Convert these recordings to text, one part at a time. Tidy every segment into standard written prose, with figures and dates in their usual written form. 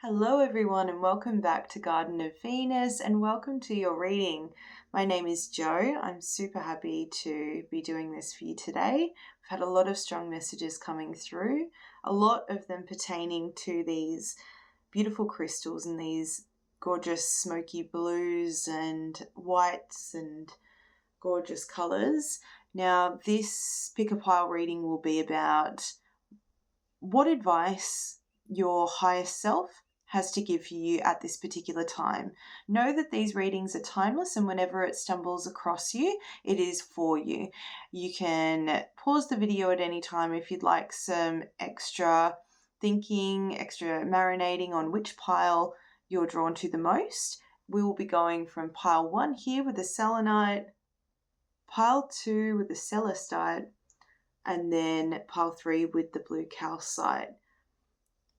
Hello, everyone, and welcome back to Garden of Venus, and welcome to your reading. My name is Jo. I'm super happy to be doing this for you today. I've had a lot of strong messages coming through, a lot of them pertaining to these beautiful crystals and these gorgeous smoky blues and whites and gorgeous colors. Now, this pick a pile reading will be about what advice your highest self has to give you at this particular time. Know that these readings are timeless, and whenever it stumbles across you, it is for you. You can pause the video at any time if you'd like some extra thinking, extra marinating on which pile you're drawn to the most. We will be going from pile 1 here with the selenite, pile 2 with the celestite, and then pile 3 with the blue calcite.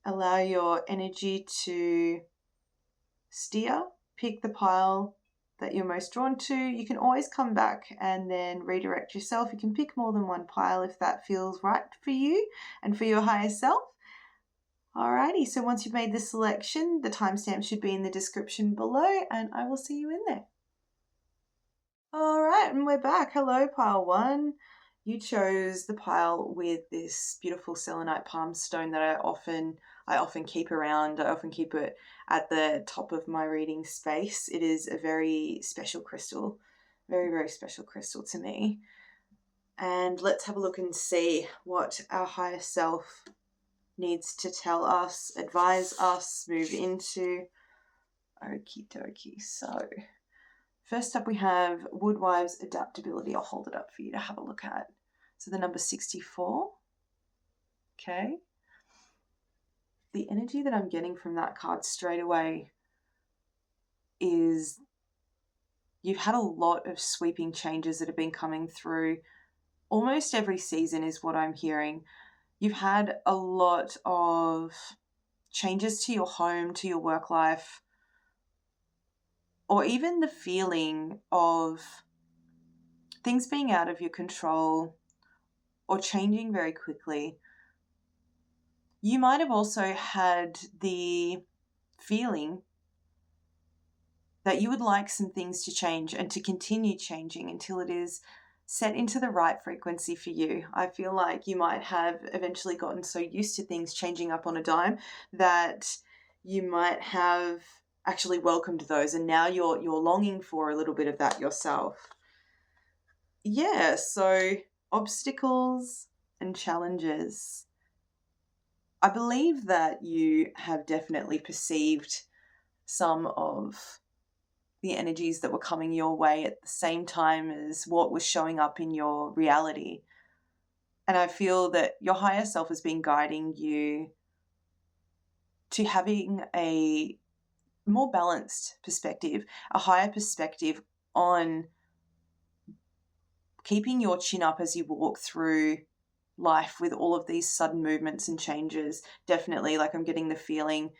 Allow your energy to steer. Pick the pile that you're most drawn to. You can always come back and then redirect yourself. You can pick more than one pile if that feels right for you and for your higher self. Alrighty, so once you've made the selection, the timestamp should be in the description below, and I will see you in there. Alright, and we're back. Hello, pile 1. You chose the pile with this beautiful selenite palm stone that I often keep around. I often keep it at the top of my reading space. It is a very special crystal, very, very special crystal to me. And let's have a look and see what our higher self needs to tell us, advise us, move into. Okie dokie. So first up we have Woodwives Adaptability. I'll hold it up for you to have a look at. So the number 64. Okay. The energy that I'm getting from that card straight away is you've had a lot of sweeping changes that have been coming through. Almost every season is what I'm hearing. You've had a lot of changes to your home, to your work life, or even the feeling of things being out of your control or changing very quickly. You might have also had the feeling that you would like some things to change and to continue changing until it is set into the right frequency for you. I feel like you might have eventually gotten so used to things changing up on a dime that you might have actually welcomed those, and now you're longing for a little bit of that yourself. Yeah, so obstacles and challenges. I believe that you have definitely perceived some of the energies that were coming your way at the same time as what was showing up in your reality. And I feel that your higher self has been guiding you to having a more balanced perspective, a higher perspective on keeping your chin up as you walk through life with all of these sudden movements and changes. Definitely, like, I'm getting the feeling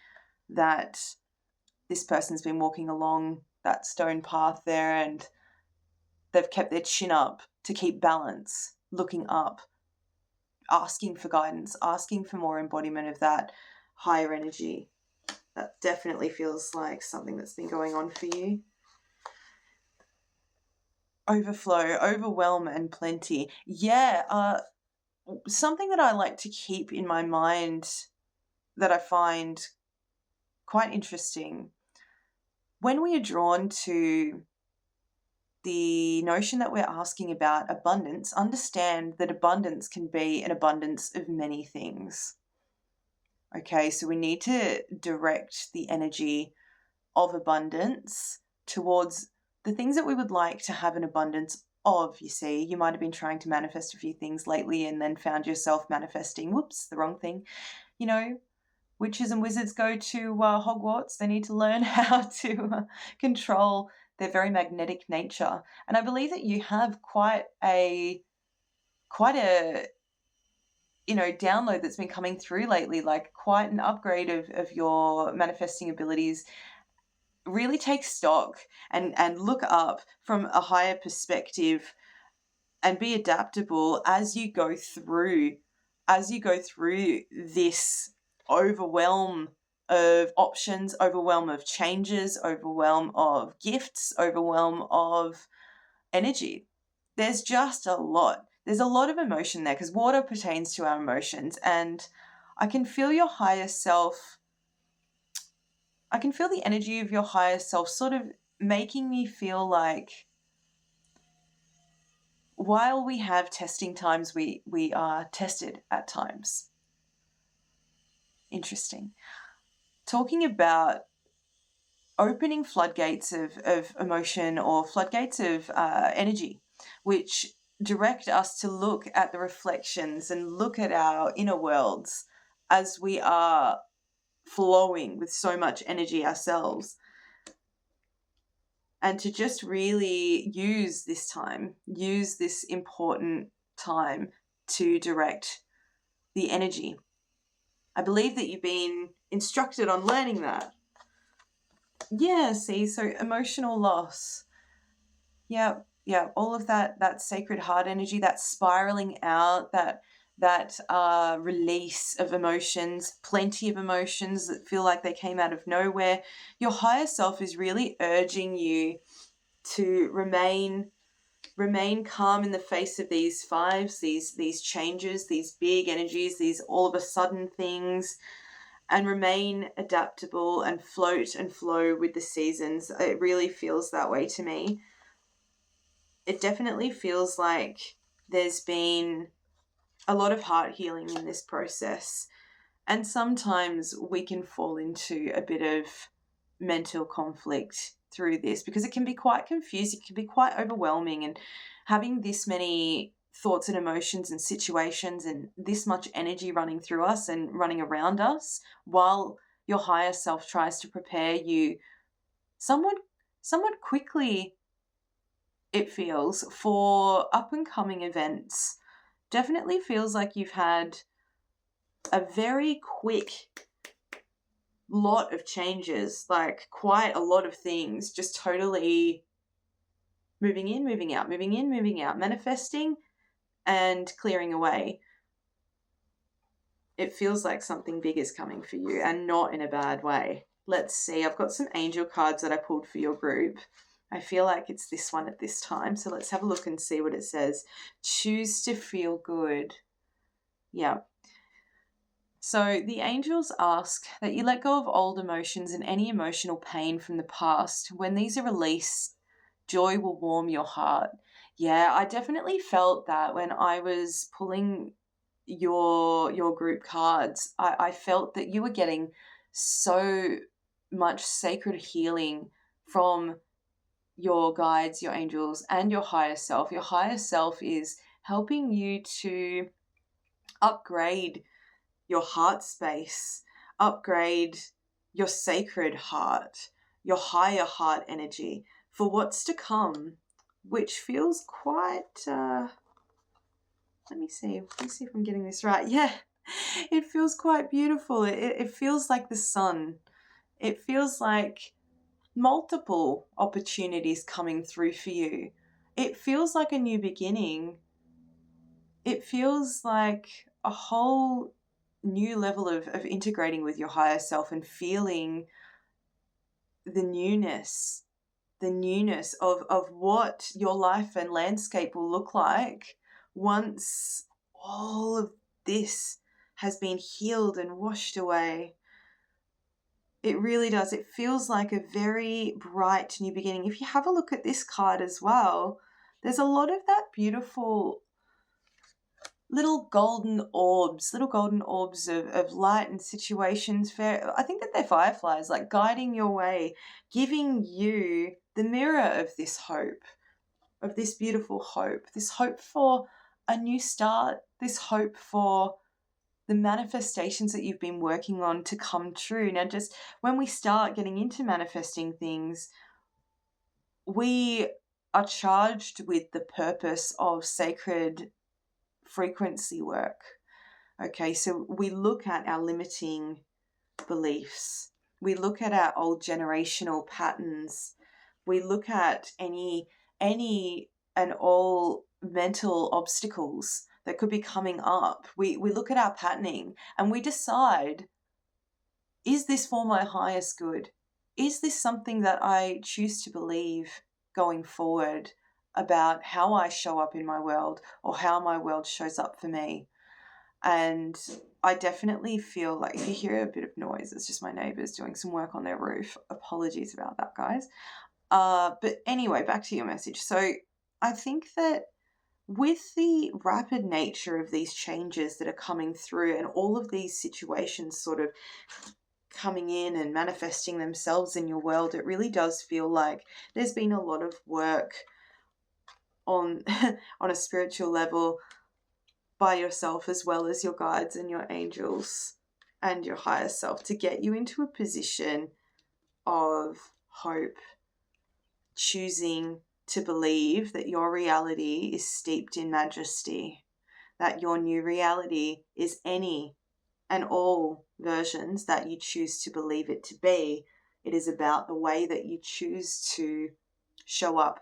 that this person's been walking along that stone path there and they've kept their chin up to keep balance, looking up, asking for guidance, asking for more embodiment of that higher energy. That definitely feels like something that's been going on for you. Overflow, overwhelm, and plenty. Yeah, something that I like to keep in my mind that I find quite interesting. When we are drawn to the notion that we're asking about abundance, understand that abundance can be an abundance of many things. Okay, so we need to direct the energy of abundance towards the things that we would like to have an abundance of. You see, you might have been trying to manifest a few things lately and then found yourself manifesting, whoops, the wrong thing. You know, witches and wizards go to Hogwarts. They need to learn how to control their very magnetic nature. And I believe that you have quite a download that's been coming through lately, like quite an upgrade of your manifesting abilities. Really take stock and look up from a higher perspective and be adaptable as you go through this overwhelm of options, overwhelm of changes, overwhelm of gifts, overwhelm of energy. There's just a lot. There's a lot of emotion there because water pertains to our emotions, and I can feel your higher self. I can feel the energy of your higher self sort of making me feel like while we have testing times, we are tested at times. Interesting. Talking about opening floodgates of emotion or floodgates of energy, which direct us to look at the reflections and look at our inner worlds as we are flowing with so much energy ourselves. And to just really use this time, use this important time to direct the energy. I believe that you've been instructed on learning that. Yeah, see, so emotional loss. Yeah, all of that sacred heart energy, that spiraling out, that release of emotions, plenty of emotions that feel like they came out of nowhere. Your higher self is really urging you to remain calm in the face of these fives, these changes, these big energies, these all of a sudden things, and remain adaptable and float and flow with the seasons. It really feels that way to me. It definitely feels like there's been a lot of heart healing in this process. And sometimes we can fall into a bit of mental conflict through this because it can be quite confusing, it can be quite overwhelming, and having this many thoughts and emotions and situations and this much energy running through us and running around us while your higher self tries to prepare you somewhat quickly, it feels, for up and coming events. Definitely feels like you've had a very quick lot of changes, like quite a lot of things just totally moving in, moving out, moving in, moving out, manifesting and clearing away. It feels like something big is coming for you, and not in a bad way. Let's see, I've got some angel cards that I pulled for your group. I feel like it's this one at this time. So let's have a look and see what it says. Choose to feel good. Yeah. So the angels ask that you let go of old emotions and any emotional pain from the past. When these are released, joy will warm your heart. Yeah, I definitely felt that when I was pulling your group cards. I felt that you were getting so much sacred healing from your guides, your angels, and your higher self. Your higher self is helping you to upgrade your heart space, upgrade your sacred heart, your higher heart energy for what's to come, which feels quite, let me see if I'm getting this right. Yeah, it feels quite beautiful. It feels like the sun. It feels like multiple opportunities coming through for you. It feels like a new beginning. It feels like a whole new level of integrating with your higher self and feeling the newness of what your life and landscape will look like once all of this has been healed and washed away. It really does. It feels like a very bright new beginning. If you have a look at this card as well, there's a lot of that beautiful little golden orbs of light and situations. I think that they're fireflies, like guiding your way, giving you the mirror of this hope, of this beautiful hope, this hope for a new start, this hope for the manifestations that you've been working on to come true. Now, just when we start getting into manifesting things, we are charged with the purpose of sacred frequency work. Okay, so we look at our limiting beliefs. We look at our old generational patterns. We look at any and all mental obstacles that could be coming up. We look at our patterning and we decide Is this for my highest good? Is this something that I choose to believe going forward about how I show up in my world or how my world shows up for me? And I definitely feel like if you hear a bit of noise, it's just my neighbours doing some work on their roof. Apologies about that, guys. But anyway, back to your message. So I think that with the rapid nature of these changes that are coming through and all of these situations sort of coming in and manifesting themselves in your world, it really does feel like there's been a lot of work on on a spiritual level by yourself as well as your guides and your angels and your higher self to get you into a position of hope, choosing to believe that your reality is steeped in majesty, that your new reality is any and all versions that you choose to believe it to be. It is about the way that you choose to show up.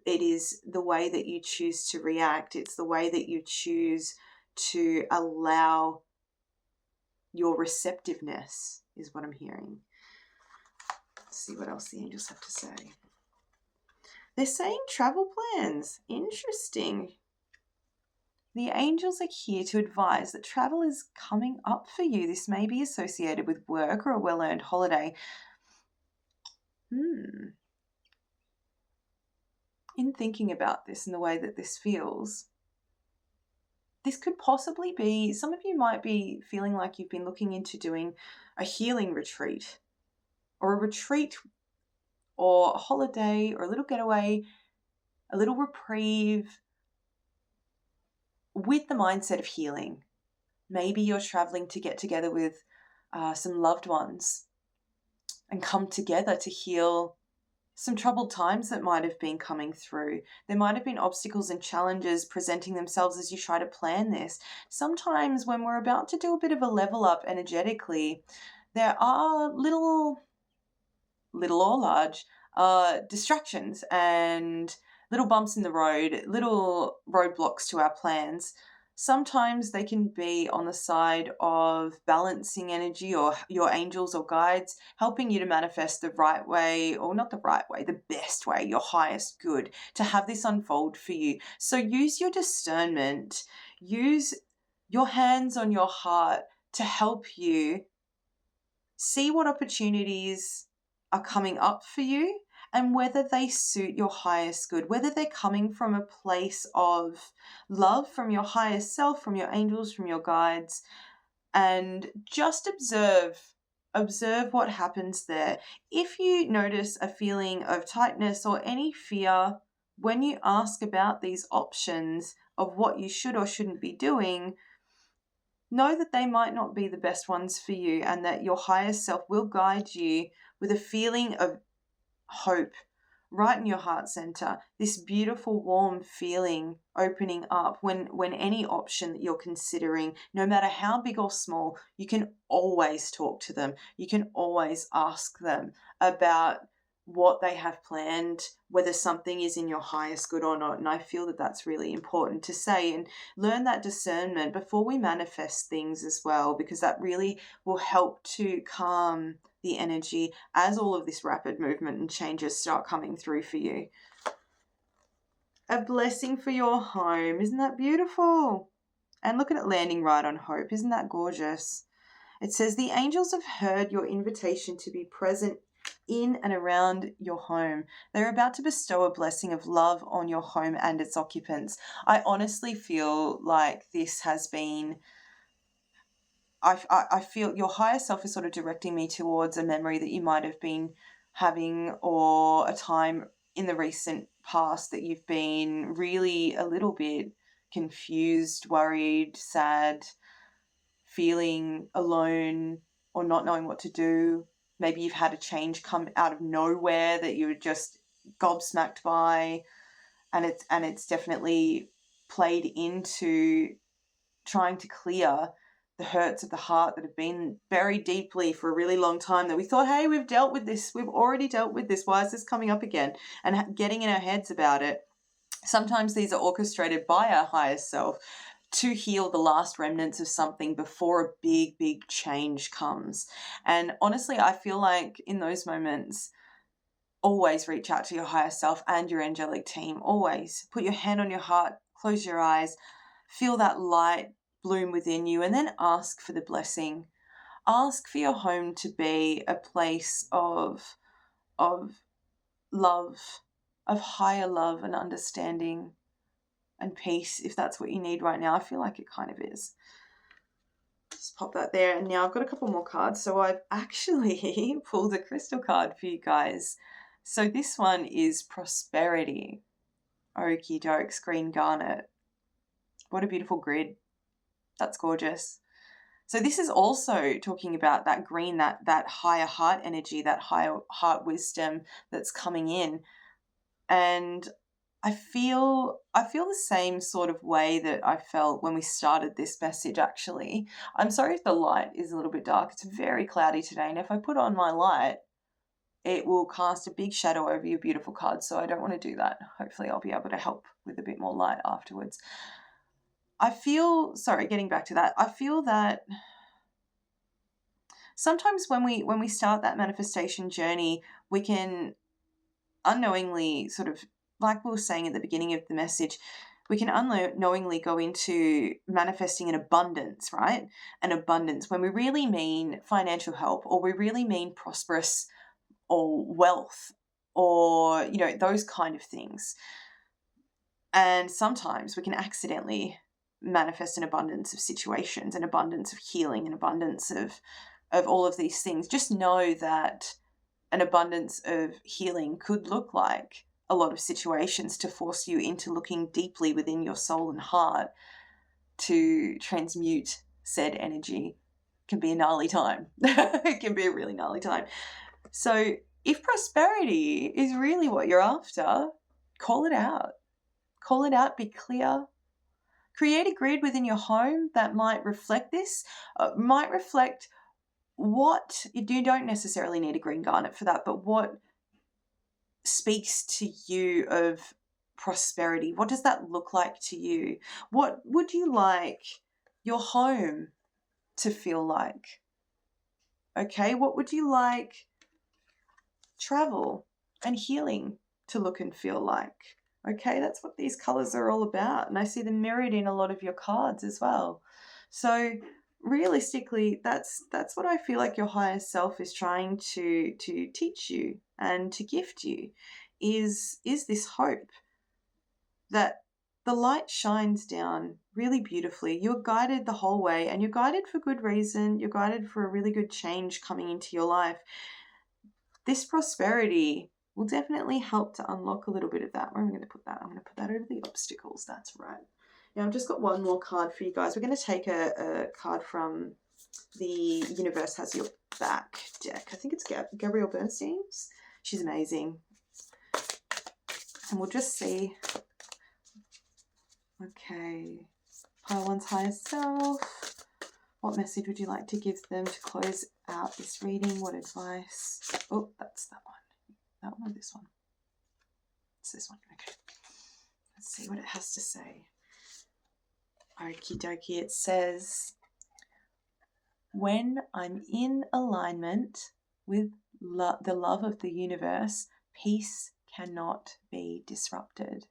It is the way that you choose to react. It's the way that you choose to allow your receptiveness, is what I'm hearing. Let's see what else the angels have to say. They're saying travel plans. Interesting. The angels are here to advise that travel is coming up for you. This may be associated with work or a well-earned holiday. In thinking about this and the way that this feels, this could possibly be, some of you might be feeling like you've been looking into doing a healing retreat or a retreat or a holiday or a little getaway, a little reprieve with the mindset of healing. Maybe you're traveling to get together with some loved ones and come together to heal some troubled times that might have been coming through. There might have been obstacles and challenges presenting themselves as you try to plan this. Sometimes when we're about to do a bit of a level up energetically, there are little or large distractions and little bumps in the road, little roadblocks to our plans. Sometimes they can be on the side of balancing energy or your angels or guides helping you to manifest the right way, or not the right way, the best way, your highest good, to have this unfold for you. So use your discernment, use your hands on your heart to help you see what opportunities are coming up for you and whether they suit your highest good, whether they're coming from a place of love from your highest self, from your angels, from your guides, and just observe what happens there. If you notice a feeling of tightness or any fear when you ask about these options of what you should or shouldn't be doing, know that they might not be the best ones for you and that your higher self will guide you with a feeling of hope right in your heart center, this beautiful warm feeling opening up when any option that you're considering, no matter how big or small, you can always talk to them. You can always ask them about what they have planned, whether something is in your highest good or not. And I feel that that's really important to say, and learn that discernment before we manifest things as well, because that really will help to calm the energy as all of this rapid movement and changes start coming through for you. A blessing for your home. Isn't that beautiful? And look at it landing right on hope. Isn't that gorgeous? It says, the angels have heard your invitation to be present in and around your home. They're about to bestow a blessing of love on your home and its occupants. I honestly feel like this has been, I feel your higher self is sort of directing me towards a memory that you might have been having, or a time in the recent past that you've been really a little bit confused, worried, sad, feeling alone, or not knowing what to do. Maybe you've had a change come out of nowhere that you were just gobsmacked by, and it's definitely played into trying to clear the hurts of the heart that have been buried deeply for a really long time, that we thought, hey, we've dealt with this. We've already dealt with this. Why is this coming up again? And getting in our heads about it. Sometimes these are orchestrated by our higher self to heal the last remnants of something before a big, big change comes. And honestly, I feel like in those moments, always reach out to your higher self and your angelic team. Always put your hand on your heart, close your eyes, feel that light bloom within you, and then ask for the blessing. Ask for your home to be a place of love, of higher love and understanding and peace, if that's what you need right now. I feel like it kind of is. Just pop that there. And now I've got a couple more cards. So I've actually pulled a crystal card for you guys. So this one is Prosperity. Okie dokes, green garnet. What a beautiful grid. That's gorgeous. So this is also talking about that green, that higher heart energy, that higher heart wisdom that's coming in. And I feel the same sort of way that I felt when we started this message, actually. I'm sorry if the light is a little bit dark. It's very cloudy today, and if I put on my light, it will cast a big shadow over your beautiful card, so I don't want to do that. Hopefully I'll be able to help with a bit more light afterwards. Getting back to that, I feel that sometimes when we start that manifestation journey, we can unknowingly sort of, like we were saying at the beginning of the message, we can unknowingly go into manifesting an abundance, right? An abundance when we really mean financial help, or we really mean prosperous or wealth, or, those kind of things. And sometimes we can accidentally manifest an abundance of situations, an abundance of healing, an abundance of all of these things. Just know that an abundance of healing could look like a lot of situations to force you into looking deeply within your soul and heart to transmute said energy. It can be a gnarly time. It can be a really gnarly time. So if prosperity is really what you're after, call it out. Call it out, be clear. Create a grid within your home that might reflect this, might reflect what, you don't necessarily need a green garnet for that, but what speaks to you of prosperity. What does that look like to you? What would you like your home to feel like? Okay, what would you like travel and healing to look and feel like? Okay, that's what these colors are all about. And I see them mirrored in a lot of your cards as well. So realistically, that's what I feel like your higher self is trying to teach you and to gift you, is this hope that the light shines down really beautifully. You're guided the whole way, and you're guided for good reason. You're guided for a really good change coming into your life. This prosperity will definitely help to unlock a little bit of that. Where am I going to put that? I'm going to put that over the obstacles. That's right. Now, I've just got one more card for you guys. We're going to take a card from the Universe Has Your Back deck. I think it's Gabrielle Bernstein's. She's amazing. And we'll just see. Okay. Pile one's higher self. What message would you like to give them to close out this reading? What advice? Oh, that's that one. That one or this one? It's this one. Okay. Let's see what it has to say. Okie dokie. It says, when I'm in alignment with the love of the universe, peace cannot be disrupted.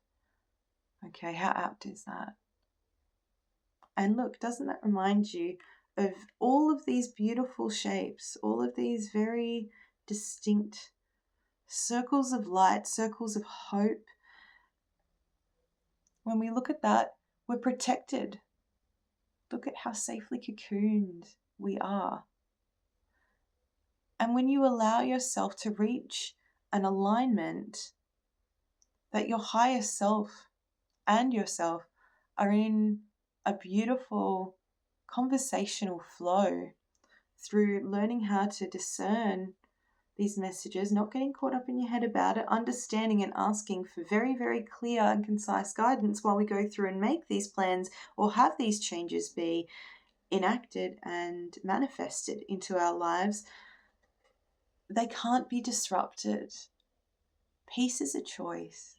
Okay, how apt is that? And look, doesn't that remind you of all of these beautiful shapes, all of these very distinct circles of light, circles of hope? When we look at that, we're protected. Look at how safely cocooned we are. And when you allow yourself to reach an alignment that your higher self and yourself are in a beautiful conversational flow through learning how to discern these messages, not getting caught up in your head about it, understanding and asking for very, very clear and concise guidance while we go through and make these plans or have these changes be enacted and manifested into our lives, they can't be disrupted. Peace is a choice.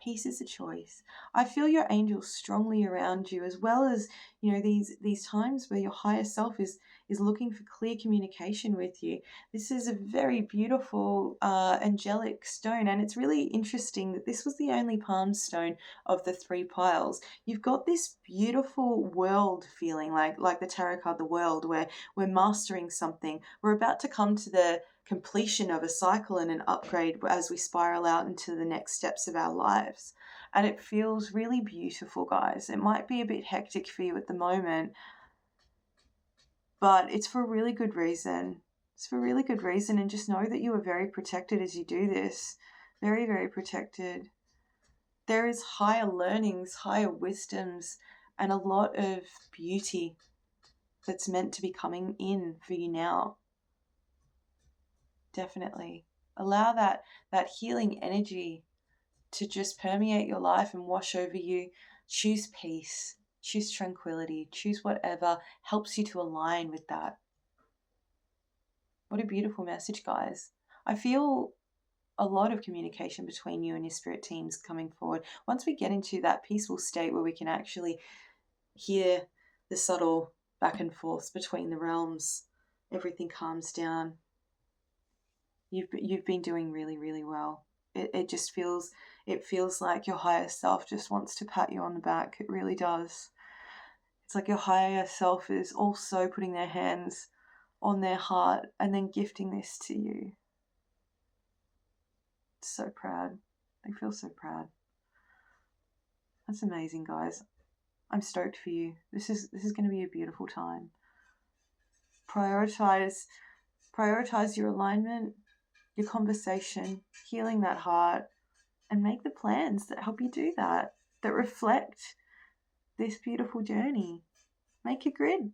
Peace is a choice. I feel your angels strongly around you, as well as, these times where your higher self is looking for clear communication with you. This is a very beautiful angelic stone, and it's really interesting that this was the only palm stone of the 3 piles. You've got this beautiful world feeling, like the tarot card, the world, where we're mastering something. We're about to come to the completion of a cycle and an upgrade as we spiral out into the next steps of our lives. And it feels really beautiful, guys. It might be a bit hectic for you at the moment, but it's for a really good reason. It's for a really good reason. And just know that you are very protected as you do this. Very, very protected. There is higher learnings, higher wisdoms, and a lot of beauty that's meant to be coming in for you now. Definitely. Allow that healing energy to just permeate your life and wash over you. Choose peace, choose tranquility, choose whatever helps you to align with that. What a beautiful message, guys. I feel a lot of communication between you and your spirit teams coming forward. Once we get into that peaceful state where we can actually hear the subtle back and forth between the realms, everything calms down. You've been doing really, really well. It just feels like your higher self just wants to pat you on the back. It really does. It's like your higher self is also putting their hands on their heart and then gifting this to you. So proud. They feel so proud. That's amazing, guys. I'm stoked for you. This is going to be a beautiful time. Prioritize your alignment, your conversation, healing that heart, and make the plans that help you do that reflect this beautiful journey. Make a grid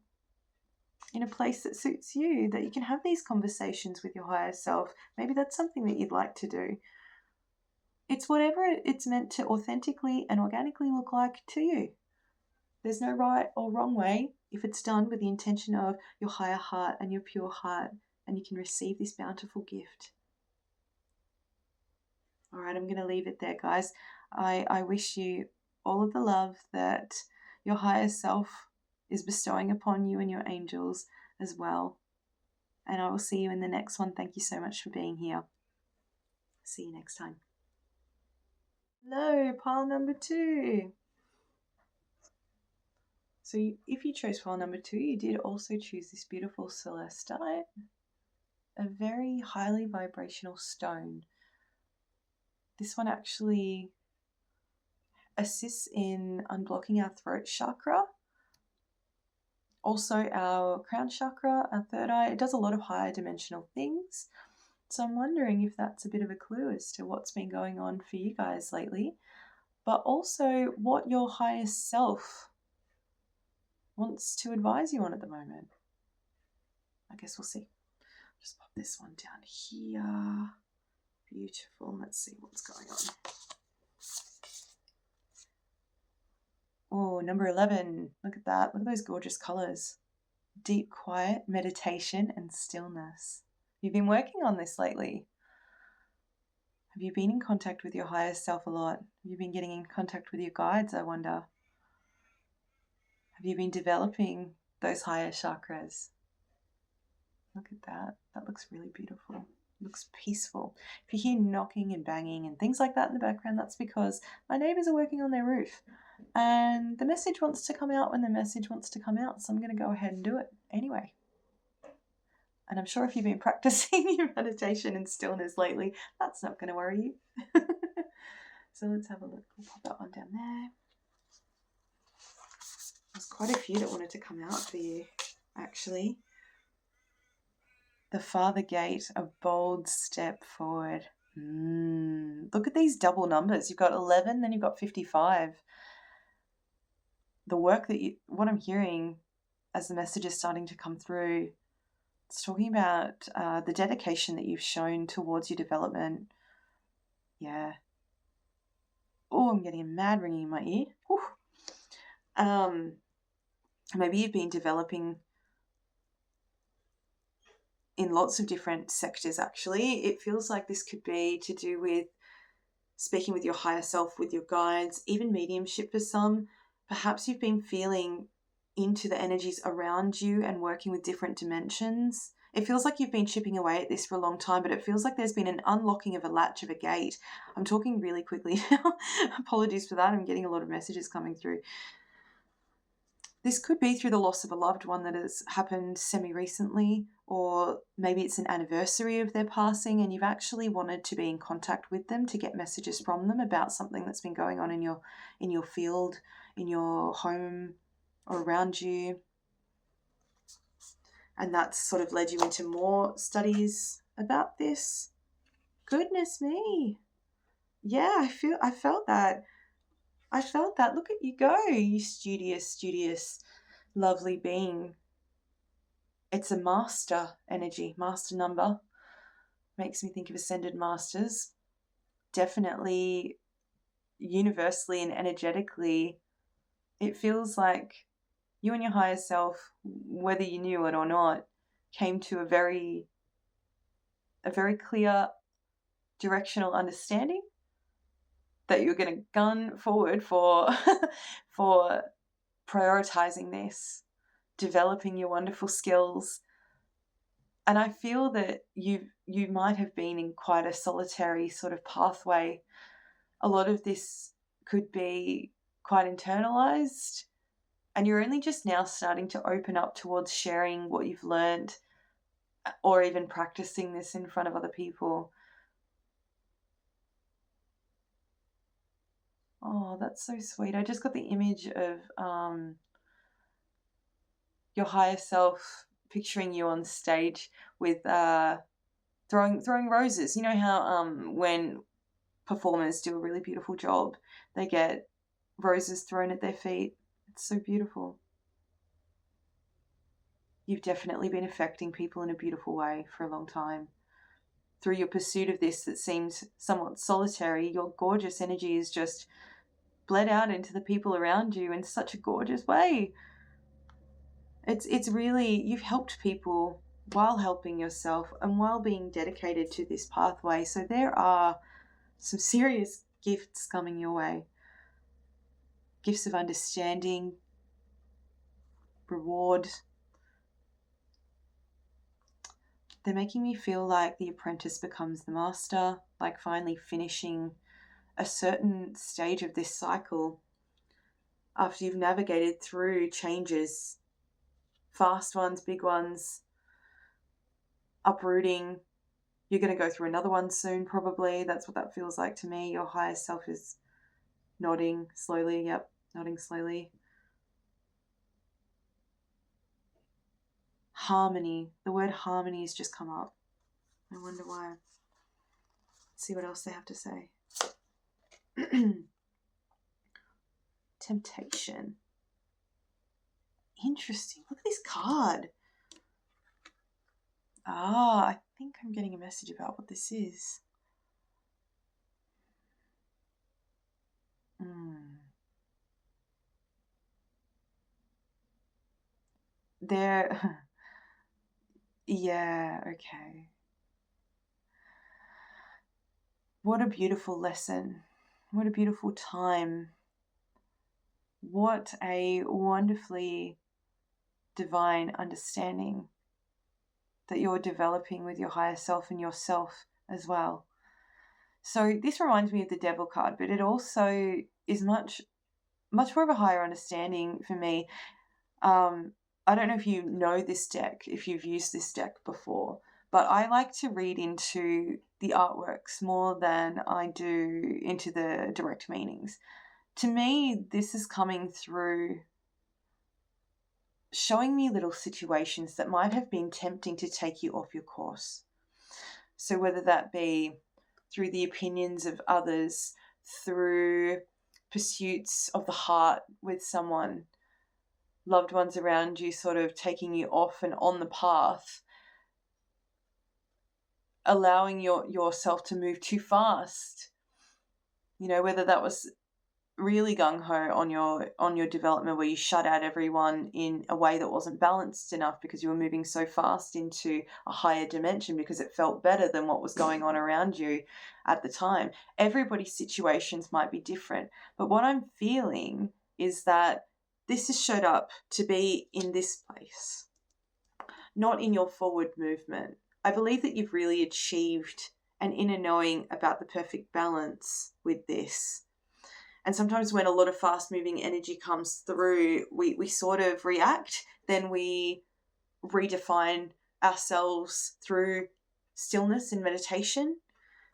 in a place that suits you, that you can have these conversations with your higher self. Maybe that's something that you'd like to do. It's whatever it's meant to authentically and organically look like to you. There's no right or wrong way if it's done with the intention of your higher heart and your pure heart, and you can receive this bountiful gift. All right, I'm going to leave it there, guys. I wish you all of the love that your higher self is bestowing upon you and your angels as well. And I will see you in the next one. Thank you so much for being here. See you next time. Hello, pile number 2. So if you chose pile number 2, you did also choose this beautiful celestite, a very highly vibrational stone. This one actually assists in unblocking our throat chakra, also our crown chakra, our third eye. It does a lot of higher dimensional things. So I'm wondering if that's a bit of a clue as to what's been going on for you guys lately, but also what your highest self wants to advise you on at the moment. I guess we'll see. Just pop this one down here. Beautiful. Let's see what's going on. Oh, number 11. Look at that. Look at those gorgeous colors. Deep quiet, meditation, and stillness. You've been working on this lately. Have you been in contact with your higher self a lot? Have you been getting in contact with your guides, I wonder? Have you been developing those higher chakras? Look at that. That looks really beautiful. It looks peaceful. If you hear knocking and banging and things like that in the background, that's because my neighbors are working on their roof. And the message wants to come out when the message wants to come out. So I'm going to go ahead and do it anyway. And I'm sure if you've been practicing your meditation and stillness lately, that's not going to worry you. So let's have a look. We'll pop that one down there. There's quite a few that wanted to come out for you, actually. The Father Gate, a bold step forward. Look at these double numbers. You've got 11, then you've got 55. The work that what I'm hearing as the message is starting to come through, it's talking about the dedication that you've shown towards your development. Yeah. Oh, I'm getting a mad ringing in my ear. Whew. Maybe you've been developing in lots of different sectors, actually. It feels like this could be to do with speaking with your higher self, with your guides, even mediumship for some. Perhaps you've been feeling into the energies around you and working with different dimensions. It feels like you've been chipping away at this for a long time, but it feels like there's been an unlocking of a latch of a gate. I'm talking really quickly now. Apologies for that. I'm getting a lot of messages coming through. This could be through the loss of a loved one that has happened semi-recently, or maybe it's an anniversary of their passing and you've actually wanted to be in contact with them to get messages from them about something that's been going on in your field, in your home, or around you. And that's sort of led you into more studies about this. Goodness me. Yeah, I felt that. Look at you go, you studious, lovely being. It's a master energy, master number. Makes me think of ascended masters. Definitely, universally and energetically, it feels like you and your higher self, whether you knew it or not, came to a very clear directional understanding that you're going to gun forward for for prioritizing this, developing your wonderful skills. And I feel that you might have been in quite a solitary sort of pathway. A lot of this could be quite internalized, and you're only just now starting to open up towards sharing what you've learned, or even practicing this in front of other people. Oh, that's so sweet. I just got the image of your higher self, picturing you on stage with throwing roses. You know how when performers do a really beautiful job, they get roses thrown at their feet. It's so beautiful. You've definitely been affecting people in a beautiful way for a long time. Through your pursuit of this that seems somewhat solitary, your gorgeous energy is just bled out into the people around you in such a gorgeous way. It's really, you've helped people while helping yourself and while being dedicated to this pathway. So there are some serious gifts coming your way. Gifts of understanding, reward. They're making me feel like the apprentice becomes the master, like finally finishing a certain stage of this cycle after you've navigated through changes, fast ones, big ones, uprooting. You're going to go through another one soon, probably. That's what that feels like to me. Your higher self is nodding slowly. Yep, nodding slowly. Harmony. The word harmony has just come up. I wonder why. Let's see what else they have to say. Temptation. Interesting. Look at this card. I think I'm getting a message about what this is. There. Yeah, okay. What a beautiful lesson. What a beautiful time. What a wonderfully divine understanding that you're developing with your higher self and yourself as well. So this reminds me of the Devil card, but it also is much more of a higher understanding for me. I don't know if you know this deck, if you've used this deck before, but I like to read into the artworks more than I do into the direct meanings. To me, this is coming through showing me little situations that might have been tempting to take you off your course. So whether that be through the opinions of others, through pursuits of the heart with someone, loved ones around you sort of taking you off and on the path, allowing yourself to move too fast. You know, whether that was really gung-ho on your development, where you shut out everyone in a way that wasn't balanced enough because you were moving so fast into a higher dimension because it felt better than what was going on around you at the time. Everybody's situations might be different, but what I'm feeling is that this has showed up to be in this place, not in your forward movement. I believe that you've really achieved an inner knowing about the perfect balance with this. And sometimes when a lot of fast moving energy comes through, we sort of react, then we redefine ourselves through stillness and meditation,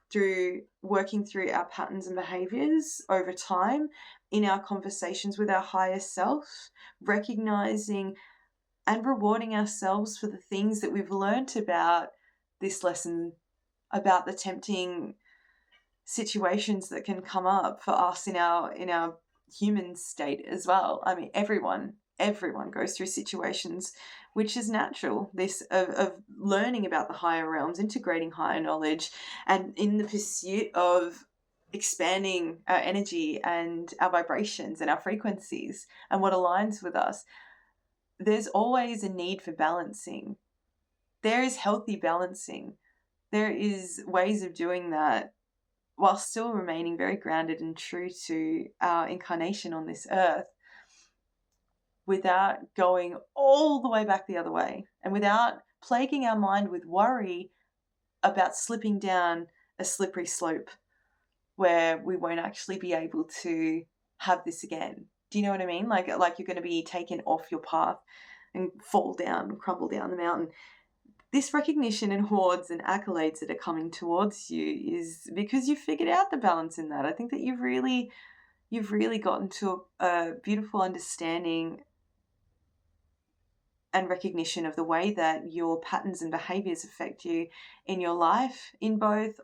through working through our patterns and behaviors over time in our conversations with our higher self, recognizing and rewarding ourselves for the things that we've learnt about this lesson, about the tempting situations that can come up for us in our human state as well. I mean, everyone goes through situations, which is natural, this of learning about the higher realms, integrating higher knowledge, and in the pursuit of expanding our energy and our vibrations and our frequencies and what aligns with us. There's always a need for balancing. There is healthy balancing. There is ways of doing that while still remaining very grounded and true to our incarnation on this earth, without going all the way back the other way, and without plaguing our mind with worry about slipping down a slippery slope where we won't actually be able to have this again. Do you know what I mean? Like you're going to be taken off your path and fall down, crumble down the mountain. This recognition and awards and accolades that are coming towards you is because you've figured out the balance in that. I think that you've really gotten to a beautiful understanding and recognition of the way that your patterns and behaviors affect you in your life, in both,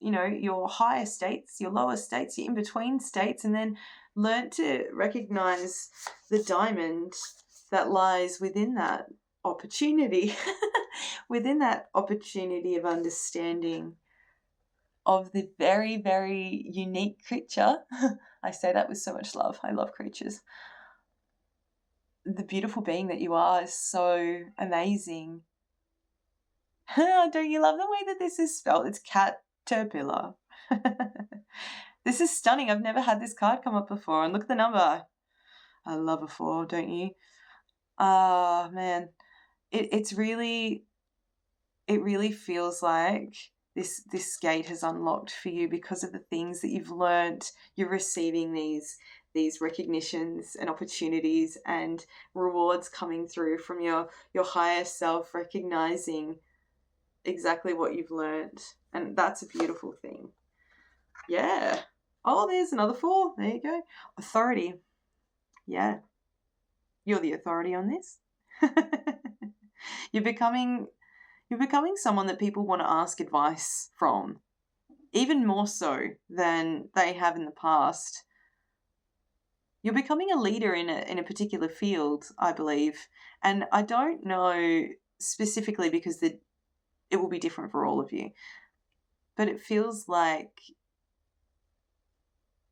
your higher states, your lower states, your in-between states, and then learn to recognize the diamond that lies within that opportunity, within that opportunity of understanding of the very, very unique creature. I say that with so much love. I love creatures. The beautiful being that you are is so amazing. Don't you love the way that this is spelled? It's caterpillar. This is stunning. I've never had this card come up before. And look at the number. I love a 4, don't you? Man. It really feels like this gate has unlocked for you because of the things that you've learnt. You're receiving these recognitions and opportunities and rewards coming through from your higher self, recognizing exactly what you've learnt. And that's a beautiful thing. Yeah. Oh, there's another 4. There you go. Authority. Yeah. You're the authority on this. You're becoming someone that people want to ask advice from, even more so than they have in the past. You're becoming a leader in a particular field, I believe. And I don't know specifically because it will be different for all of you. But it feels like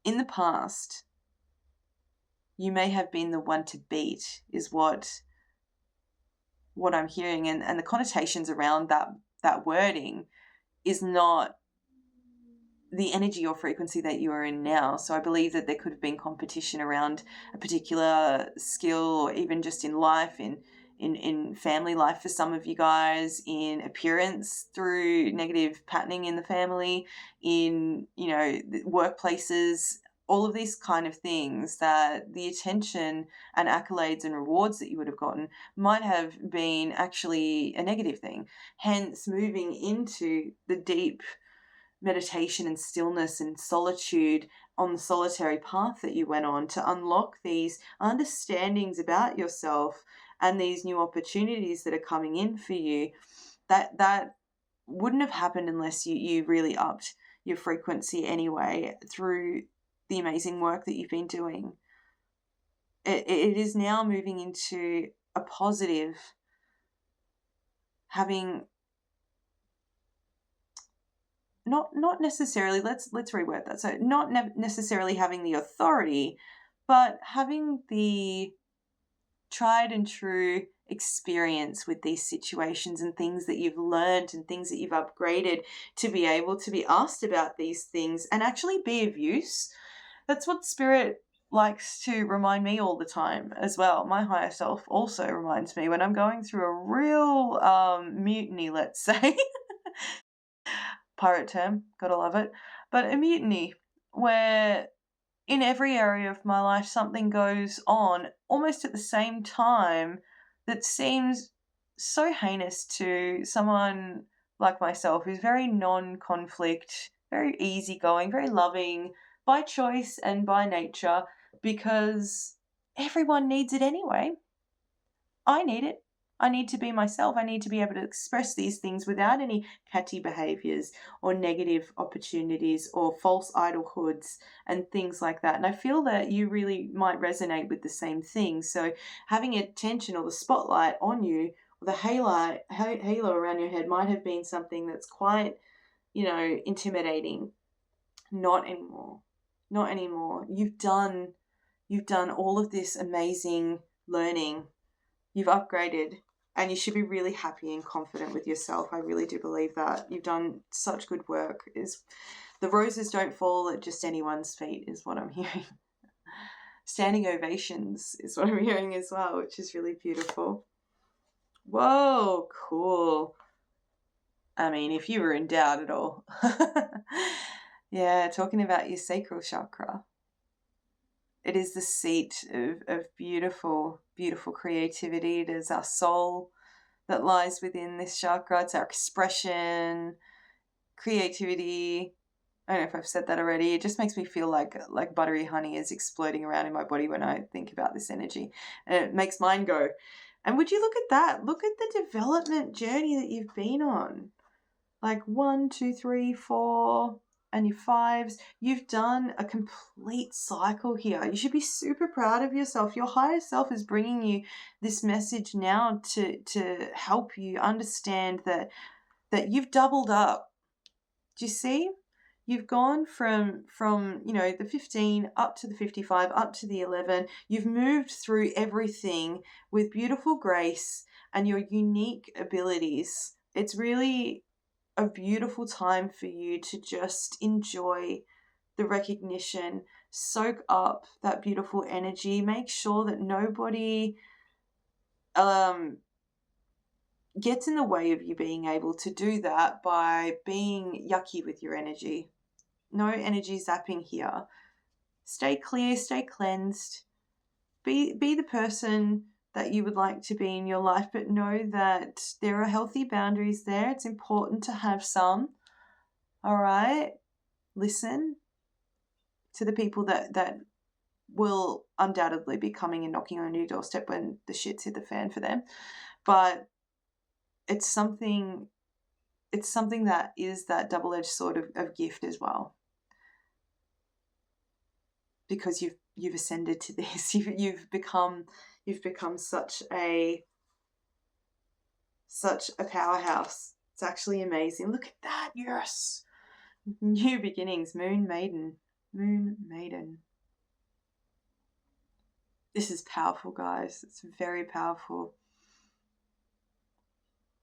in the past, you may have been the one to beat, is what I'm hearing. And the connotations around that wording is not the energy or frequency that you are in now. So I believe that there could have been competition around a particular skill, or even just in life, in family life for some of you guys, in appearance through negative patterning in the family, in, workplaces, all of these kind of things, that the attention and accolades and rewards that you would have gotten might have been actually a negative thing. Hence, moving into the deep meditation and stillness and solitude on the solitary path that you went on to unlock these understandings about yourself and these new opportunities that are coming in for you, that wouldn't have happened unless you really upped your frequency anyway through the amazing work that you've been doing. It is now moving into a positive, having not necessarily, let's reword that. So not necessarily having the authority, but having the tried and true experience with these situations and things that you've learned and things that you've upgraded to be able to be asked about these things and actually be of use. That's what Spirit likes to remind me all the time as well. My higher self also reminds me when I'm going through a real mutiny, let's say. Pirate term, gotta love it. But a mutiny where in every area of my life something goes on almost at the same time that seems so heinous to someone like myself who's very non-conflict, very easygoing, very loving by choice and by nature, because everyone needs it anyway. I need it. I need to be myself. I need to be able to express these things without any catty behaviors or negative opportunities or false idolhoods and things like that. And I feel that you really might resonate with the same thing. So having attention or the spotlight on you, or the halo around your head might have been something that's quite, intimidating. Not anymore. Not anymore. You've done all of this amazing learning. You've upgraded, and you should be really happy and confident with yourself. I really do believe that. You've done such good work. The roses don't fall at just anyone's feet is what I'm hearing. Standing ovations is what I'm hearing as well, which is really beautiful. Whoa, cool. I mean, if you were in doubt at all. Yeah, talking about your sacral chakra. It is the seat of beautiful, beautiful creativity. It is our soul that lies within this chakra. It's our expression, creativity. I don't know if I've said that already. It just makes me feel like buttery honey is exploding around in my body when I think about this energy. And it makes mine go. And would you look at that? Look at the development journey that you've been on. Like 1, 2, 3, 4, and your 5s. You've done a complete cycle here. You should be super proud of yourself. Your higher self is bringing you this message now to help you understand that you've doubled up. Do you see? You've gone from the 15 up to the 55, up to the 11. You've moved through everything with beautiful grace and your unique abilities. It's really a beautiful time for you to just enjoy the recognition, soak up that beautiful energy, make sure that nobody gets in the way of you being able to do that by being yucky with your energy. No energy zapping here. Stay clear, stay cleansed. Be the person that you would like to be in your life, but know that there are healthy boundaries there. It's important to have some. All right? Listen to the people that will undoubtedly be coming and knocking on your doorstep when the shit's hit the fan for them. But it's something that is that double-edged sword of gift as well. Because you've ascended to this. You've become such a powerhouse. It's actually amazing. Look at that. Yes. New beginnings. Moon Maiden. This is powerful, guys. It's very powerful.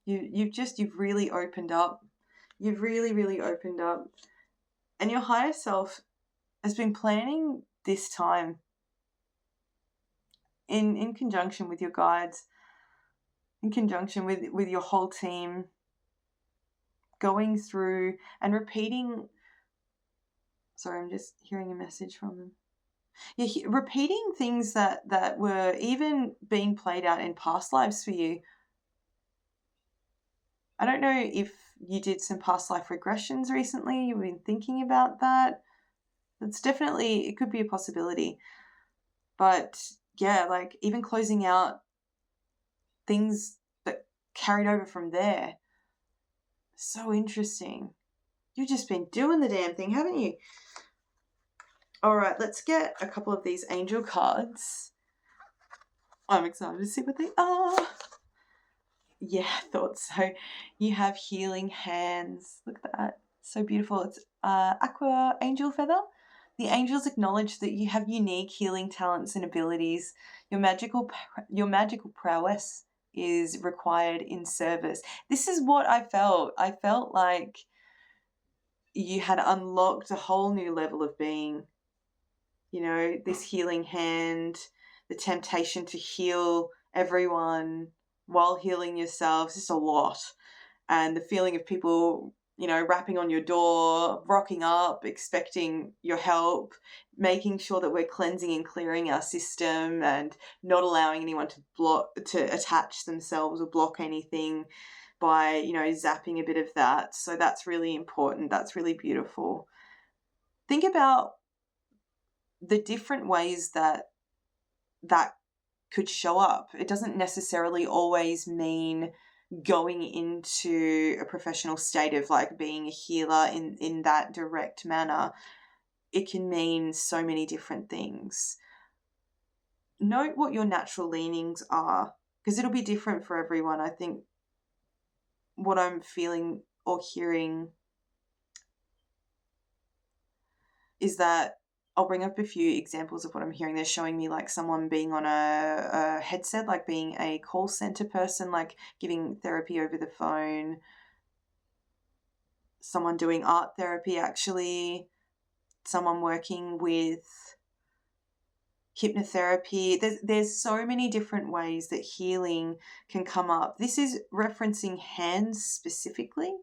You've really opened up. You've really, really opened up. And your higher self has been planning this time in conjunction with your guides, in conjunction with your whole team, going through and repeating. Sorry, I'm just hearing a message from them. Yeah, repeating things that were even being played out in past lives for you. I don't know if you did some past life regressions recently. You've been thinking about that. That's definitely, it could be a possibility. But yeah, like even closing out things that carried over from there. So interesting. You've just been doing the damn thing, haven't you? All right, let's get a couple of these angel cards. I'm excited to see what they are. Yeah, I thought so. You have healing hands. Look at that. So beautiful. It's Aqua Angel Feather. The angels acknowledge that you have unique healing talents and abilities. Your magical prowess is required in service. This is what I felt. I felt like you had unlocked a whole new level of being. You know, this healing hand, the temptation to heal everyone while healing yourselves, just a lot. And the feeling of people, you know, rapping on your door, rocking up, expecting your help, making sure that we're cleansing and clearing our system and not allowing anyone to attach themselves or block anything by, you know, zapping a bit of that. So that's really important. That's really beautiful. Think about the different ways that could show up. It doesn't necessarily always mean going into a professional state of like being a healer in that direct manner. It can mean so many different things. Note what your natural leanings are, because it'll be different for everyone. I think what I'm feeling or hearing is that I'll bring up a few examples of what I'm hearing. They're showing me like someone being on a headset, like being a call center person, like giving therapy over the phone, someone doing art therapy actually, someone working with hypnotherapy. There's so many different ways that healing can come up. This is referencing hands specifically.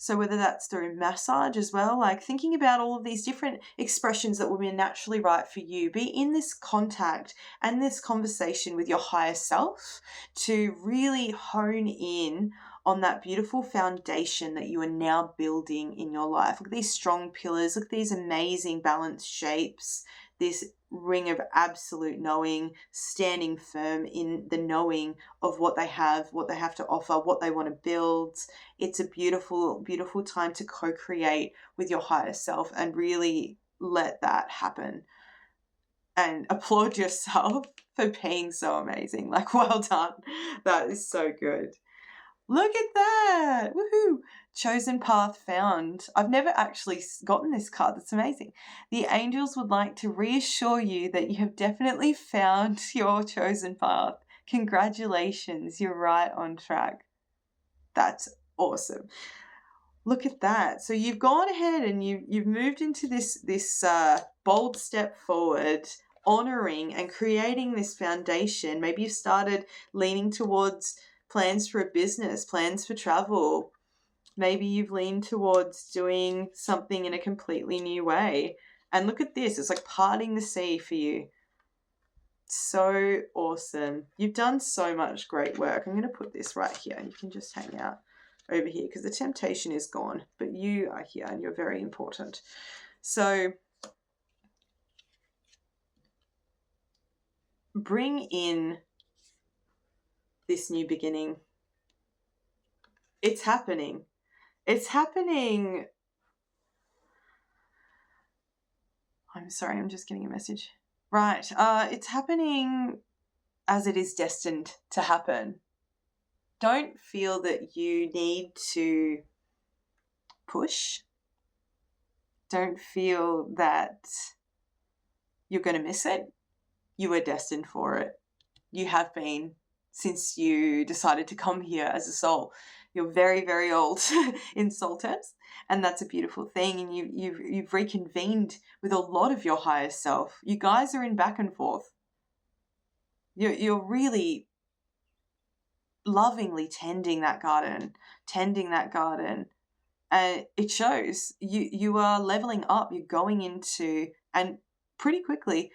So whether that's through massage as well, like thinking about all of these different expressions that will be naturally right for you, be in this contact and this conversation with your higher self to really hone in on that beautiful foundation that you are now building in your life. Look at these strong pillars, look at these amazing balanced shapes, this ring of absolute knowing, standing firm in the knowing of what they have to offer, what they want to build. It's a beautiful, beautiful time to co-create with your higher self and really let that happen. And applaud yourself for being so amazing. Like, well done. That is so good. Look at that. Woohoo. Chosen path found. I've never actually gotten this card. That's amazing. The angels would like to reassure you that you have definitely found your chosen path. Congratulations. You're right on track. That's awesome. Look at that. So you've gone ahead and you've moved into this bold step forward, honoring and creating this foundation. Maybe you've started leaning towards plans for a business, plans for travel. Maybe you've leaned towards doing something in a completely new way. And look at this. It's like parting the sea for you. So awesome. You've done so much great work. I'm going to put this right here. You can just hang out over here because the temptation is gone, but you are here and you're very important. So bring in this new beginning. It's happening. It's happening. I'm sorry, I'm just getting a message. Right. It's happening as it is destined to happen. Don't feel that you need to push. Don't feel that you're going to miss it. You were destined for it. You have been since you decided to come here as a soul. You're very, very old in soul terms, and that's a beautiful thing. And you've reconvened with a lot of your higher self. You guys are in back and forth. You're really lovingly tending that garden, and it shows. You are leveling up. You're going into, and pretty quickly,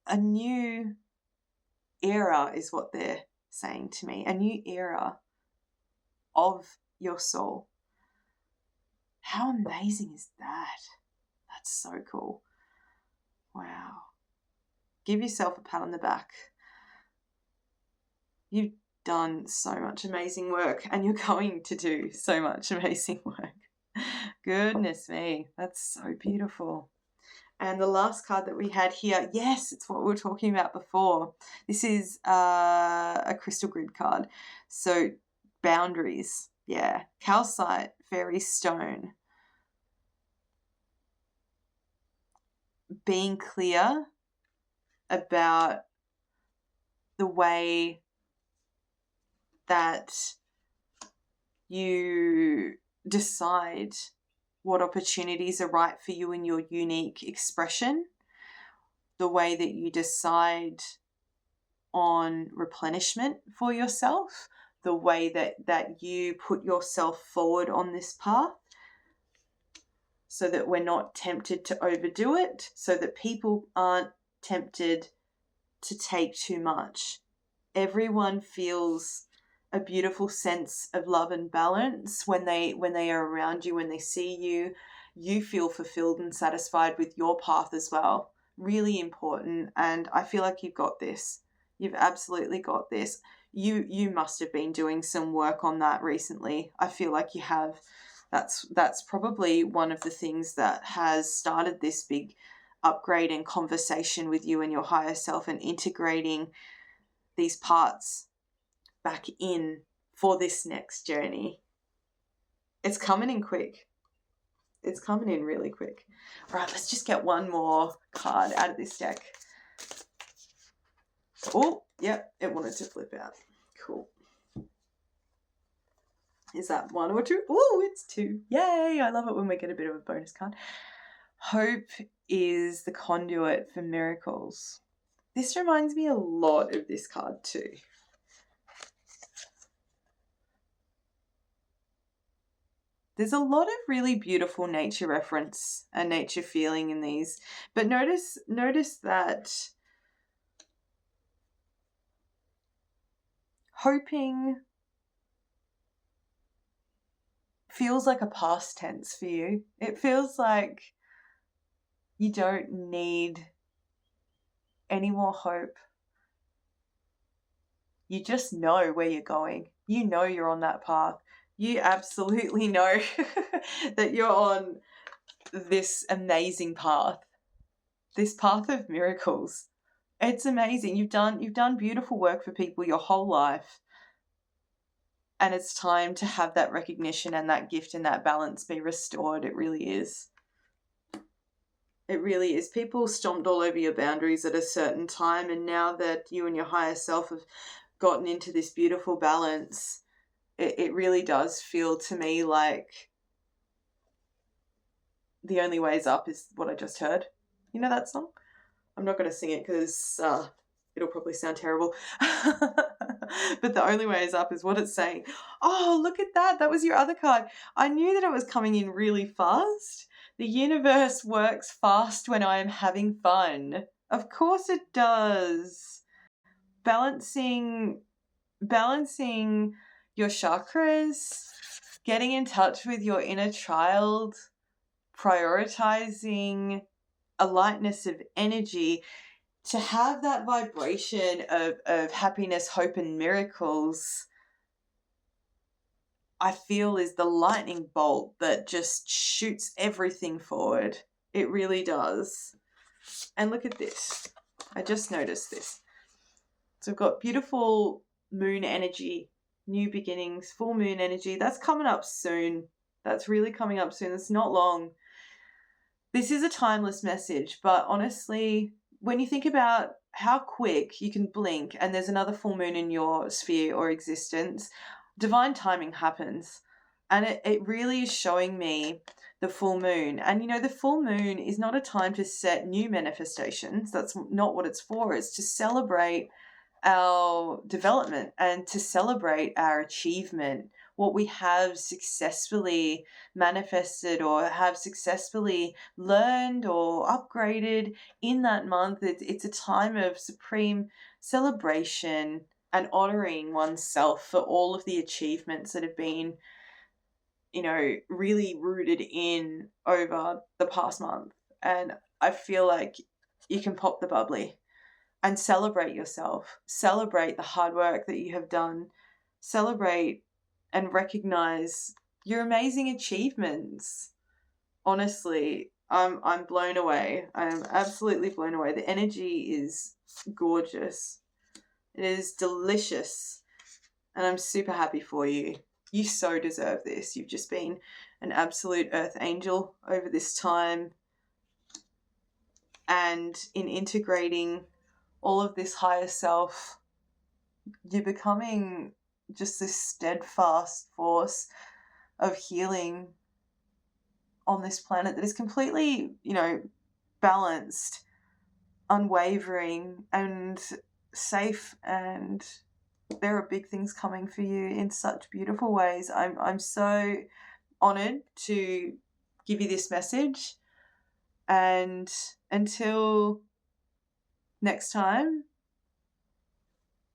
a new era is what they're saying to me, a new era of your soul. How amazing is that? That's so cool. Wow. Give yourself a pat on the back. You've done so much amazing work and you're going to do so much amazing work. Goodness me, that's so beautiful. And the last card that we had here, yes, it's what we were talking about before. This is a crystal grid card. So boundaries, yeah. Calcite fairy stone. Being clear about the way that you decide what opportunities are right for you in your unique expression, the way that you decide on replenishment for yourself, the way that you put yourself forward on this path, so that we're not tempted to overdo it, so that people aren't tempted to take too much. Everyone feels a beautiful sense of love and balance when they are around you, when they see you. You feel fulfilled and satisfied with your path as well. Really important. And I feel like you've got this. You've absolutely got this. You must have been doing some work on that recently. I feel like you have. That's probably one of the things that has started this big upgrade and conversation with you and your higher self, and integrating these parts back in for this next journey. It's coming in quick. It's coming in really quick. All right, let's just get one more card out of this deck. Oh, yep, it wanted to flip out. Cool. Is that one or two? Oh, it's two. Yay, I love it when we get a bit of a bonus card. Hope is the conduit for miracles. This reminds me a lot of this card too. There's a lot of really beautiful nature reference and nature feeling in these. But notice that hoping feels like a past tense for you. It feels like you don't need any more hope. You just know where you're going. You know you're on that path. You absolutely know that you're on this amazing path, this path of miracles. It's amazing. You've done beautiful work for people your whole life, and it's time to have that recognition and that gift and that balance be restored. It really is. It really is. People stomped all over your boundaries at a certain time, and now that you and your higher self have gotten into this beautiful balance, it really does feel to me like the only ways up is what I just heard. You know that song? I'm not going to sing it because it'll probably sound terrible. But the only way is up is what it's saying. Oh, look at that. That was your other card. I knew that it was coming in really fast. The universe works fast when I am having fun. Of course it does. Balancing your chakras, getting in touch with your inner child, prioritizing a lightness of energy, to have that vibration of happiness, hope, and miracles, I feel is the lightning bolt that just shoots everything forward. It really does. And look at this. I just noticed this. So we've got beautiful moon energy, new beginnings, full moon energy. That's coming up soon. That's really coming up soon. It's not long. This is a timeless message, but honestly, when you think about how quick you can blink and there's another full moon in your sphere or existence, divine timing happens. And it really is showing me the full moon. And you know, the full moon is not a time to set new manifestations. That's not what it's for. It's to celebrate our development and to celebrate our achievement, what we have successfully manifested or have successfully learned or upgraded in that month. It's a time of supreme celebration and honoring oneself for all of the achievements that have been, you know, really rooted in over the past month. And I feel like you can pop the bubbly and celebrate yourself. Celebrate the hard work that you have done. Celebrate and recognize your amazing achievements. Honestly, I'm blown away. I'm absolutely blown away. The energy is gorgeous. It is delicious. And I'm super happy for you. You so deserve this. You've just been an absolute earth angel over this time. And in integrating all of this higher self, you're becoming just this steadfast force of healing on this planet that is completely, balanced, unwavering, and safe. And there are big things coming for you in such beautiful ways. I'm so honored to give you this message. And until next time,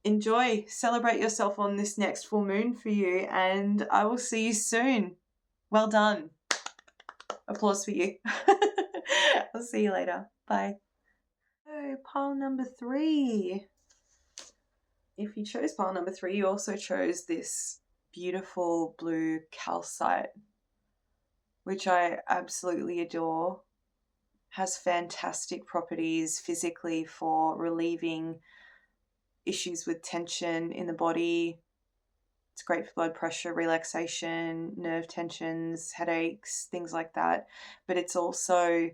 enjoy, celebrate yourself on this next full moon for you, and I will see you soon. Well done. Applause for you. I'll see you later. Bye. So, pile number 3. If you chose pile number 3, you also chose this beautiful blue calcite, which I absolutely adore. Has fantastic properties physically for relieving issues with tension in the body. It's great for blood pressure, relaxation, nerve tensions, headaches, things like that. But it's also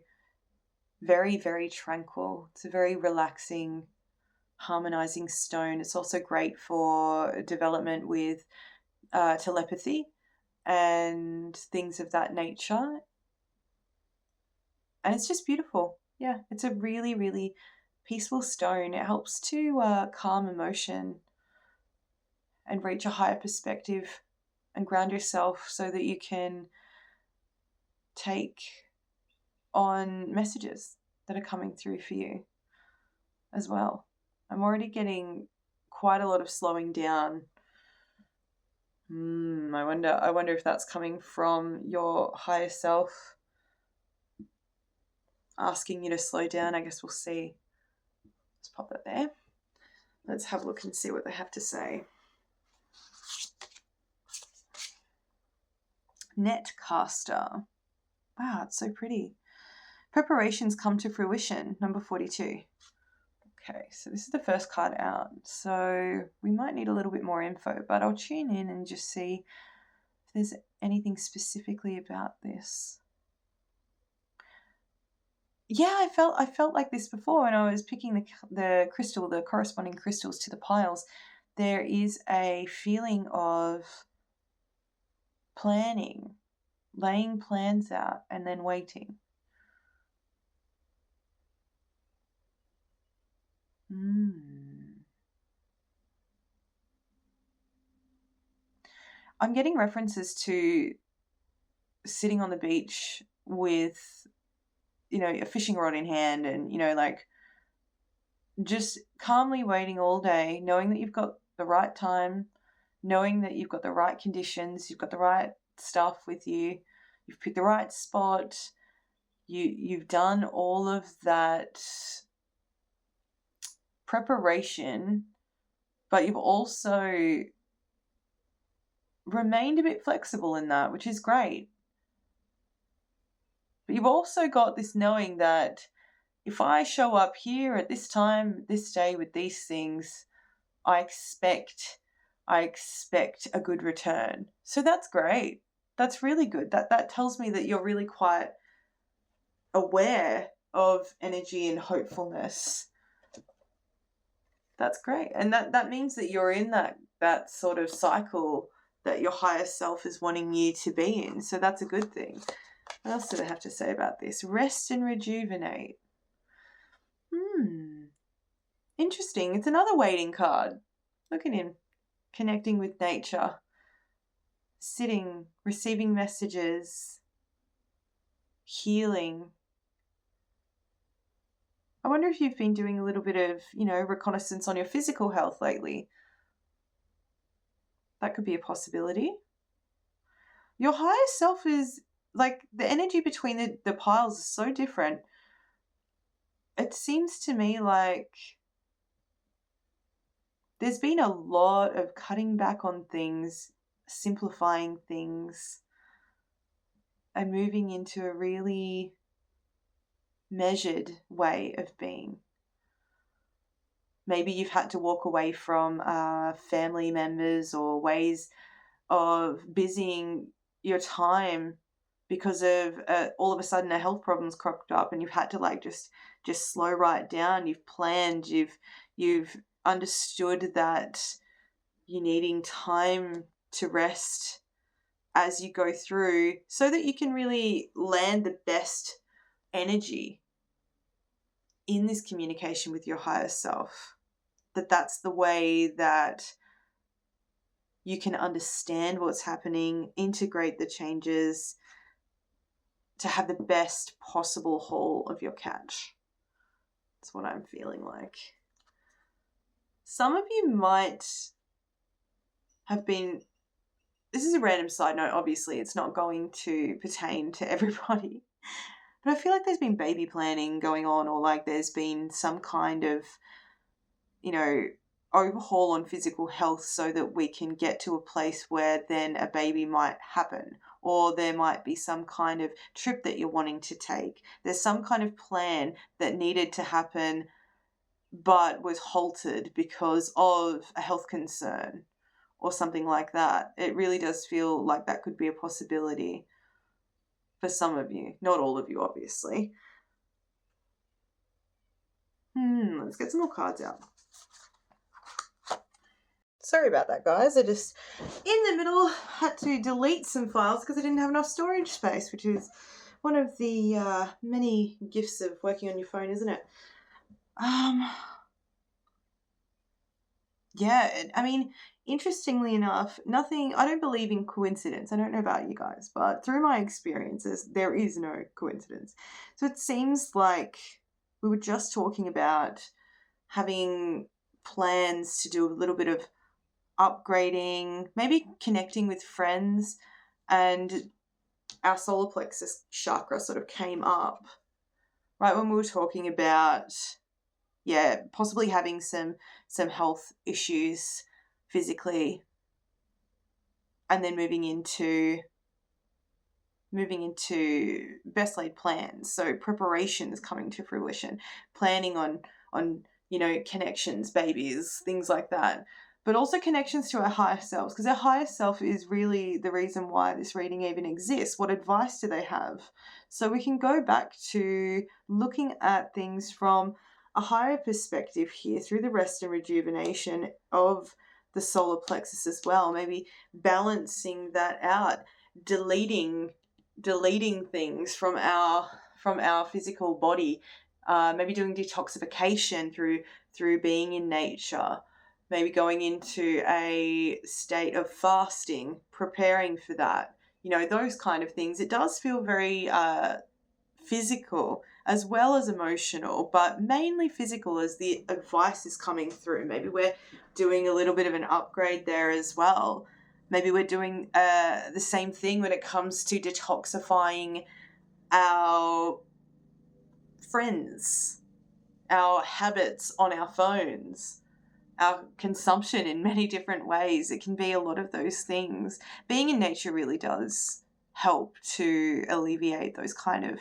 very, very tranquil. It's a very relaxing, harmonizing stone. It's also great for development with telepathy and things of that nature. And it's just beautiful. Yeah, it's a really, really peaceful stone. It helps to calm emotion and reach a higher perspective and ground yourself so that you can take on messages that are coming through for you as well. I'm already getting quite a lot of slowing down. I wonder if that's coming from your higher self asking you to slow down. I guess we'll see. Let's pop that there. Let's have a look and see what they have to say. Netcaster. Wow, it's so pretty. Preparations come to fruition, number 42. Okay, so this is the first card out. So we might need a little bit more info, but I'll tune in and just see if there's anything specifically about this. Yeah, I felt like this before when I was picking the crystal, the corresponding crystals to the piles. There is a feeling of planning, laying plans out, and then waiting. I'm getting references to sitting on the beach with, a fishing rod in hand and, like just calmly waiting all day, knowing that you've got the right time, knowing that you've got the right conditions, you've got the right stuff with you, you've picked the right spot, you've done all of that preparation, but you've also remained a bit flexible in that, which is great. But you've also got this knowing that if I show up here at this time, this day with these things, I expect a good return. So that's great. That's really good. That tells me that you're really quite aware of energy and hopefulness. That's great. And that means that you're in that sort of cycle that your higher self is wanting you to be in. So that's a good thing. What else do they have to say about this? Rest and rejuvenate. Interesting. It's another waiting card. Look at him. Connecting with nature. Sitting, receiving messages. Healing. I wonder if you've been doing a little bit of, reconnaissance on your physical health lately. That could be a possibility. Your higher self is, like, the energy between the piles is so different. It seems to me like there's been a lot of cutting back on things, simplifying things, and moving into a really measured way of being. Maybe you've had to walk away from family members or ways busying your time because of all of a sudden a health problem's cropped up, and you've had to like just slow right down. You've planned, you've understood that you're needing time to rest as you go through so that you can really land the best energy in this communication with your higher self. That's the way that you can understand what's happening, integrate the changes to have the best possible haul of your catch. That's what I'm feeling like. Some of you might have been, this is a random side note, obviously it's not going to pertain to everybody, but I feel like there's been baby planning going on, or like there's been some kind of, overhaul on physical health so that we can get to a place where then a baby might happen, or there might be some kind of trip that you're wanting to take. There's some kind of plan that needed to happen but was halted because of a health concern or something like that. It really does feel like that could be a possibility for some of you, not all of you, obviously. Let's get some more cards out. Sorry about that, guys. I just, in the middle, had to delete some files because I didn't have enough storage space, which is one of the many gifts of working on your phone, isn't it? Yeah, I mean, interestingly enough, I don't believe in coincidence. I don't know about you guys, but through my experiences, there is no coincidence. So it seems like we were just talking about having plans to do a little bit of upgrading, maybe connecting with friends, and our solar plexus chakra sort of came up right when we were talking about, possibly having some health issues physically, and then moving into best laid plans. So preparations coming to fruition, planning on connections, babies, things like that. But also connections to our higher selves, because our higher self is really the reason why this reading even exists. What advice do they have? So we can go back to looking at things from a higher perspective here through the rest and rejuvenation of the solar plexus as well. Maybe balancing that out, deleting things from our physical body, maybe doing detoxification through being in nature, maybe going into a state of fasting, preparing for that, those kind of things. It does feel very physical as well as emotional, but mainly physical as the advice is coming through. Maybe we're doing a little bit of an upgrade there as well. Maybe we're doing the same thing when it comes to detoxifying our friends, our habits on our phones, our consumption in many different ways. It can be a lot of those things. Being in nature really does help to alleviate those kind of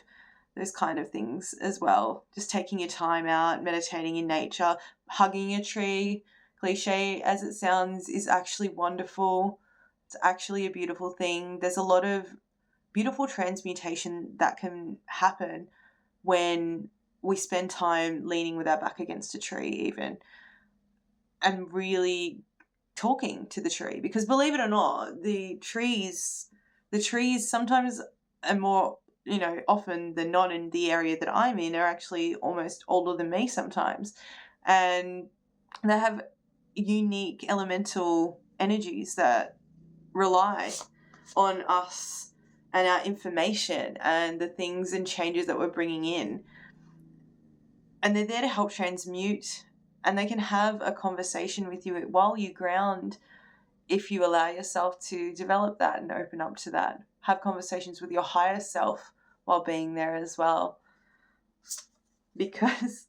things as well. Just taking your time out, meditating in nature, hugging a tree, cliche as it sounds, is actually wonderful. It's actually a beautiful thing. There's a lot of beautiful transmutation that can happen when we spend time leaning with our back against a tree even, and really talking to the tree. Because believe it or not, the trees sometimes are more, often than not in the area that I'm in, are actually almost older than me sometimes. And they have unique elemental energies that rely on us and our information and the things and changes that we're bringing in. And they're there to help transmute, and they can have a conversation with you while you ground, if you allow yourself to develop that and open up to that. Have conversations with your higher self while being there as well. Because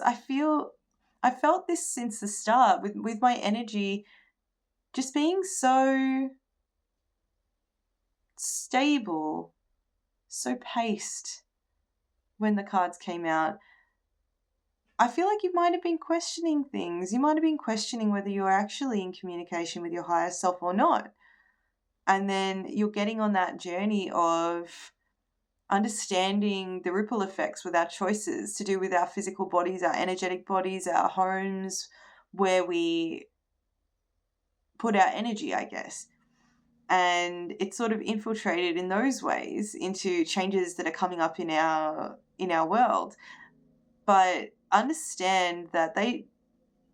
I felt this since the start with my energy just being so stable, so paced when the cards came out. I feel like you might have been questioning things. You might have been questioning whether you're actually in communication with your higher self or not. And then you're getting on that journey of understanding the ripple effects with our choices to do with our physical bodies, our energetic bodies, our homes, where we put our energy, I guess. And it's sort of infiltrated in those ways into changes that are coming up in our world. But understand that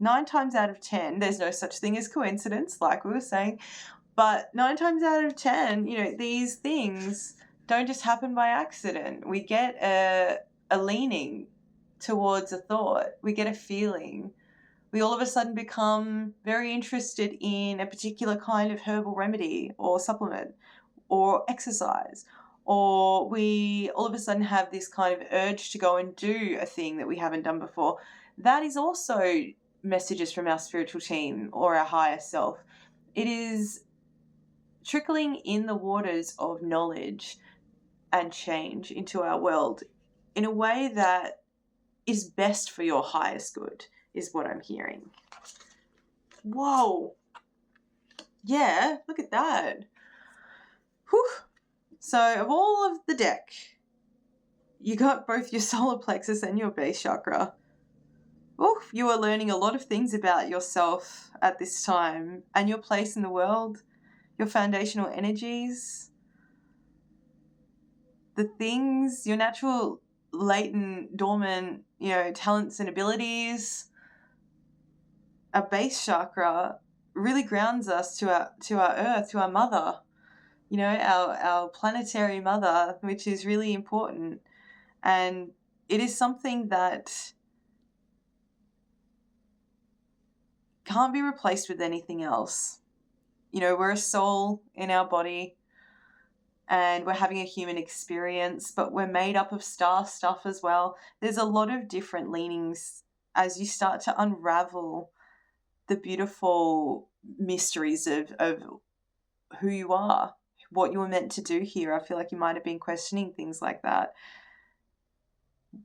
9 times out of 10, there's no such thing as coincidence, like we were saying, but 9 times out of 10, these things don't just happen by accident. We get a leaning towards a thought. We get a feeling. We all of a sudden become very interested in a particular kind of herbal remedy or supplement or exercise. Or we all of a sudden have this kind of urge to go and do a thing that we haven't done before. That is also messages from our spiritual team or our higher self. It is trickling in the waters of knowledge and change into our world in a way that is best for your highest good, is what I'm hearing. Whoa. Yeah, look at that. Whew. So of all of the deck, you got both your solar plexus and your base chakra. Oof, you are learning a lot of things about yourself at this time and your place in the world, your foundational energies, the things, your natural latent, dormant, talents and abilities. Our base chakra really grounds us to our earth, to our mother, our planetary mother, which is really important. And it is something that can't be replaced with anything else. We're a soul in our body and we're having a human experience, but we're made up of star stuff as well. There's a lot of different leanings as you start to unravel the beautiful mysteries of who you are, what you were meant to do here. I feel like you might have been questioning things like that.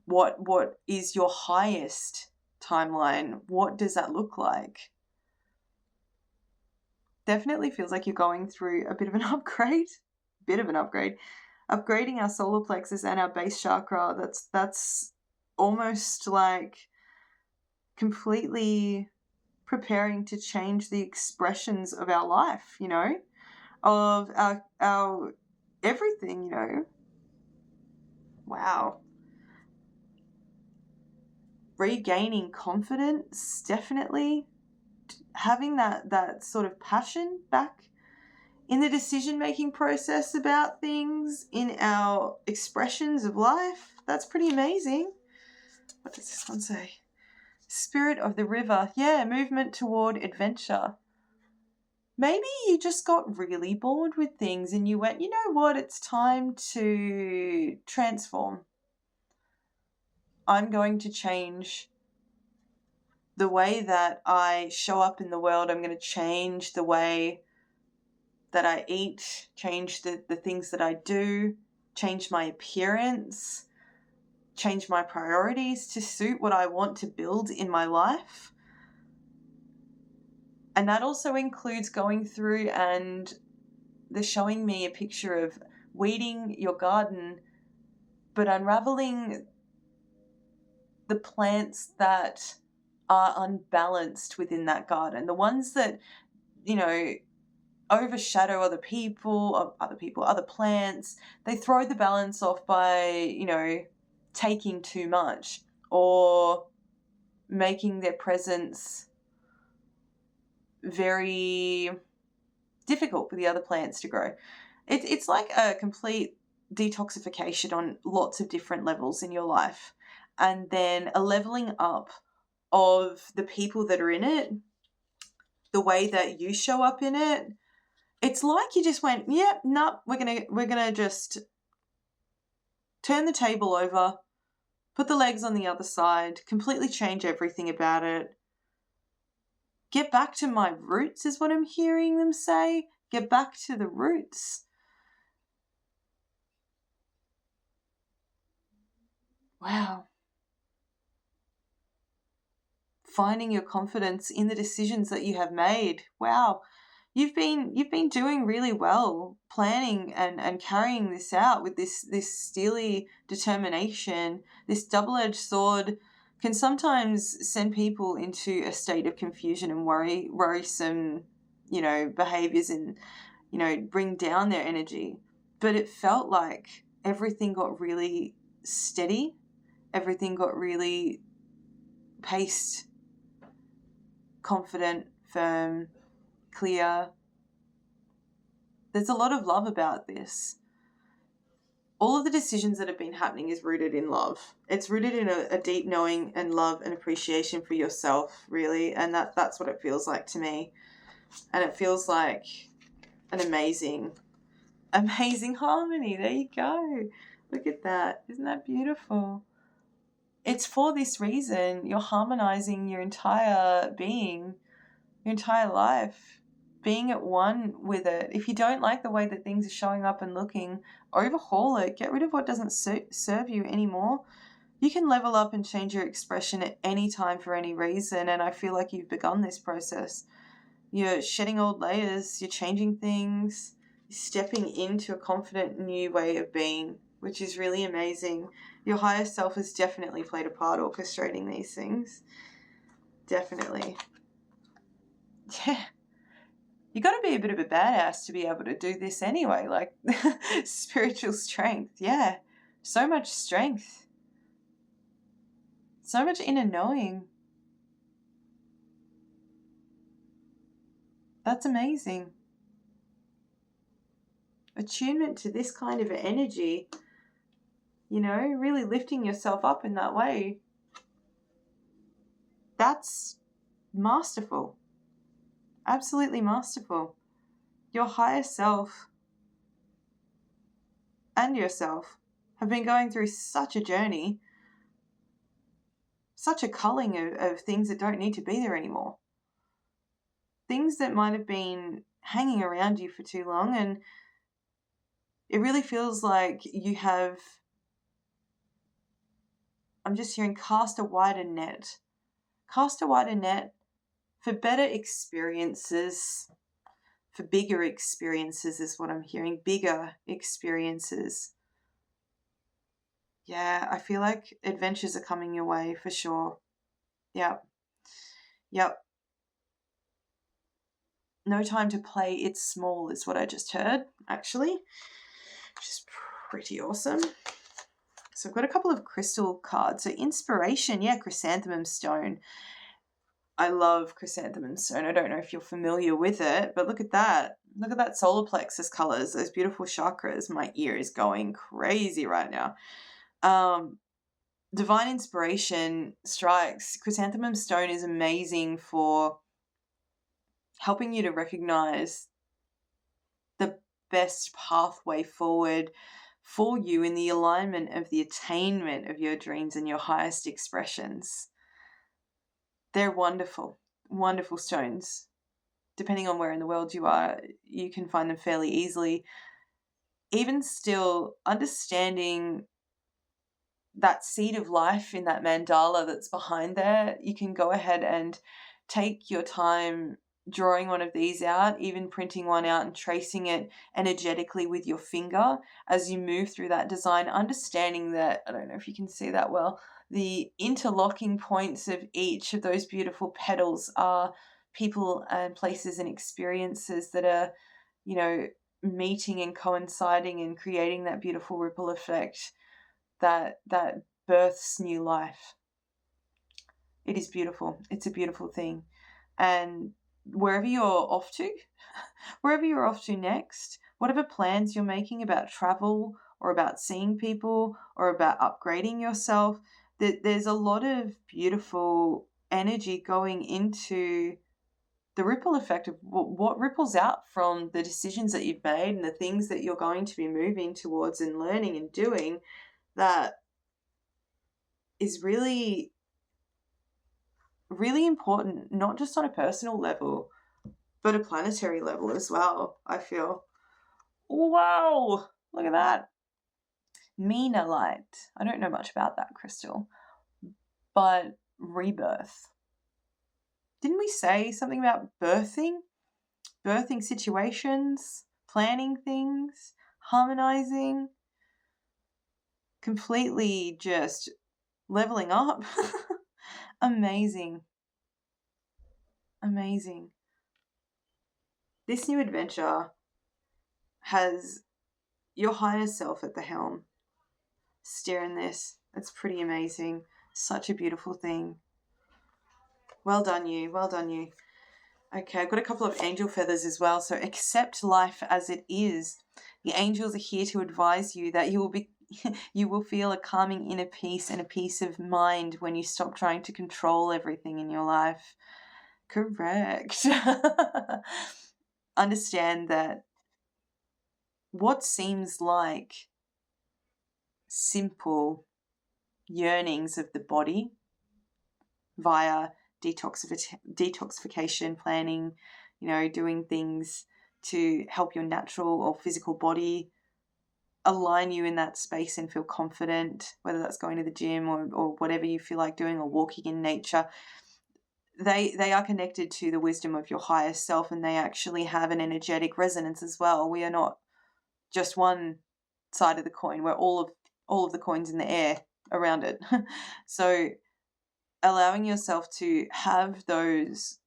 What is your highest timeline? What does that look like? Definitely feels like you're going through a bit of an upgrade. Upgrading our solar plexus and our base chakra, that's almost like completely preparing to change the expressions of our life, of our everything, Wow. Regaining confidence, definitely. Having that sort of passion back in the decision-making process about things, in our expressions of life. That's pretty amazing. What does this one say? Spirit of the river. Yeah, movement toward adventure. Maybe you just got really bored with things and you went, you know what, it's time to transform. I'm going to change the way that I show up in the world. I'm going to change the way that I eat, change the things that I do, change my appearance, change my priorities to suit what I want to build in my life. And that also includes going through and they're showing me a picture of weeding your garden, but unraveling the plants that are unbalanced within that garden, the ones that, overshadow other plants. They throw the balance off by, taking too much or making their presence very difficult for the other plants to grow. It's like a complete detoxification on lots of different levels in your life. And then a leveling up of the people that are in it, the way that you show up in it. It's like you just went, yeah, no, we're gonna just turn the table over, put the legs on the other side, completely change everything about it. Get back to my roots is what I'm hearing them say. Get back to the roots. Wow. finding your confidence in the decisions that you have made. Wow. You've been doing really well planning and carrying this out with this steely determination. This double-edged sword can sometimes send people into a state of confusion and worrisome, behaviors, and, bring down their energy. But it felt like everything got really steady. Everything got really paced, confident, firm, clear. There's a lot of love about this. All of the decisions that have been happening is rooted in love. It's rooted in a deep knowing and love and appreciation for yourself, really. And that's what it feels like to me. And it feels like an amazing harmony. There you go. Look at that. Isn't that beautiful? It's for this reason you're harmonizing your entire being, your entire life, being at one with it. If you don't like the way that things are showing up and looking, overhaul it. Get rid of what doesn't serve you anymore. You can level up and change your expression at any time for any reason, and I feel like you've begun this process. You're shedding old layers, you're changing things, you're stepping into a confident new way of being, which is really amazing. Your higher self has definitely played a part orchestrating these things. Definitely. Yeah. You got to be a bit of a badass to be able to do this anyway, like spiritual strength. Yeah. So much strength. So much inner knowing. That's amazing. Attunement to this kind of energy, really lifting yourself up in that way. That's masterful. Absolutely masterful. Your higher self and yourself have been going through such a journey, such a culling of things that don't need to be there anymore. Things that might have been hanging around you for too long, and it really feels like you have, I'm just hearing, cast a wider net. Cast a wider net for better experiences, for bigger experiences is what I'm hearing. Bigger experiences. Yeah, I feel like adventures are coming your way for sure. Yep. No time to play it small is what I just heard, actually, which is pretty awesome. So I've got a couple of crystal cards. So inspiration, chrysanthemum stone. I love chrysanthemum stone. I don't know if you're familiar with it, but look at that. Look at that solar plexus colors, those beautiful chakras. My ear is going crazy right now. Divine inspiration strikes. Chrysanthemum stone is amazing for helping you to recognize the best pathway forward for you in the alignment of the attainment of your dreams and your highest expressions. They're wonderful, wonderful stones. Depending on where in the world you are, you can find them fairly easily. Even still, understanding that seed of life in that mandala that's behind there, you can go ahead and take your time drawing one of these out, even printing one out and tracing it energetically with your finger as you move through that design, understanding that, I don't know if you can see that well, the interlocking points of each of those beautiful petals are people and places and experiences that are, meeting and coinciding and creating that beautiful ripple effect that births new life. It is beautiful. It's a beautiful thing. And wherever you're off to next, whatever plans you're making about travel or about seeing people or about upgrading yourself, there's a lot of beautiful energy going into the ripple effect of what ripples out from the decisions that you've made and the things that you're going to be moving towards and learning and doing, that is really, really important, not just on a personal level, but a planetary level as well, I feel. Wow, look at that. Meenalite. I don't know much about that crystal, but rebirth. didn't we say something about birthing situations, planning things, harmonizing, completely just leveling up? Amazing. This new adventure has your higher self at the helm, steering this. It's pretty amazing. Such a beautiful thing. Well done you. Okay, I've got a couple of angel feathers as well. So accept life as it is. The angels are here to advise you that you will feel a calming inner peace and a peace of mind when you stop trying to control everything in your life. Correct. Understand that what seems like simple yearnings of the body via detoxification planning, doing things to help your natural or physical body align you in that space and feel confident, whether that's going to the gym or whatever you feel like doing, or walking in nature. They are connected to the wisdom of your higher self, and they actually have an energetic resonance as well. We are not just one side of the coin. We're all of the coins in the air around it. So allowing yourself to have those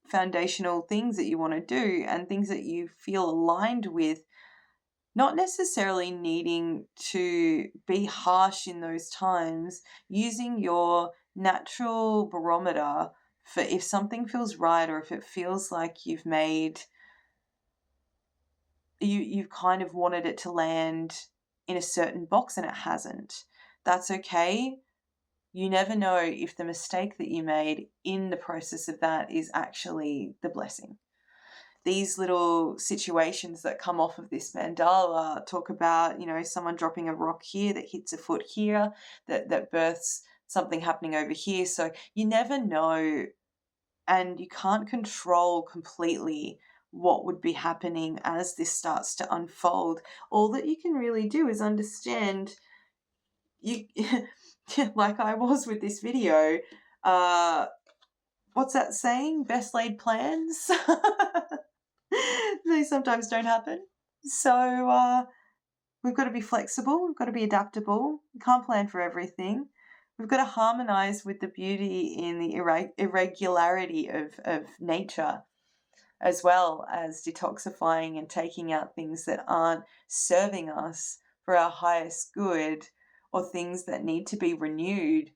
foundational things that you want to do and things that you feel aligned with, not necessarily needing to be harsh in those times, using your natural barometer for if something feels right, or if it feels like you've kind of wanted it to land in a certain box and it hasn't. That's okay. You never know if the mistake that you made in the process of that is actually the blessing. These little situations that come off of this mandala talk about, someone dropping a rock here that hits a foot here, that births something happening over here. So you never know, and you can't control completely what would be happening as this starts to unfold. All that you can really do is understand, you like I was with this video, what's that saying? Best laid plans. They sometimes don't happen. So we've got to be flexible. We've got to be adaptable. We can't plan for everything. We've got to harmonize with the beauty in the irregularity of nature, as well as detoxifying and taking out things that aren't serving us for our highest good, or things that need to be renewed,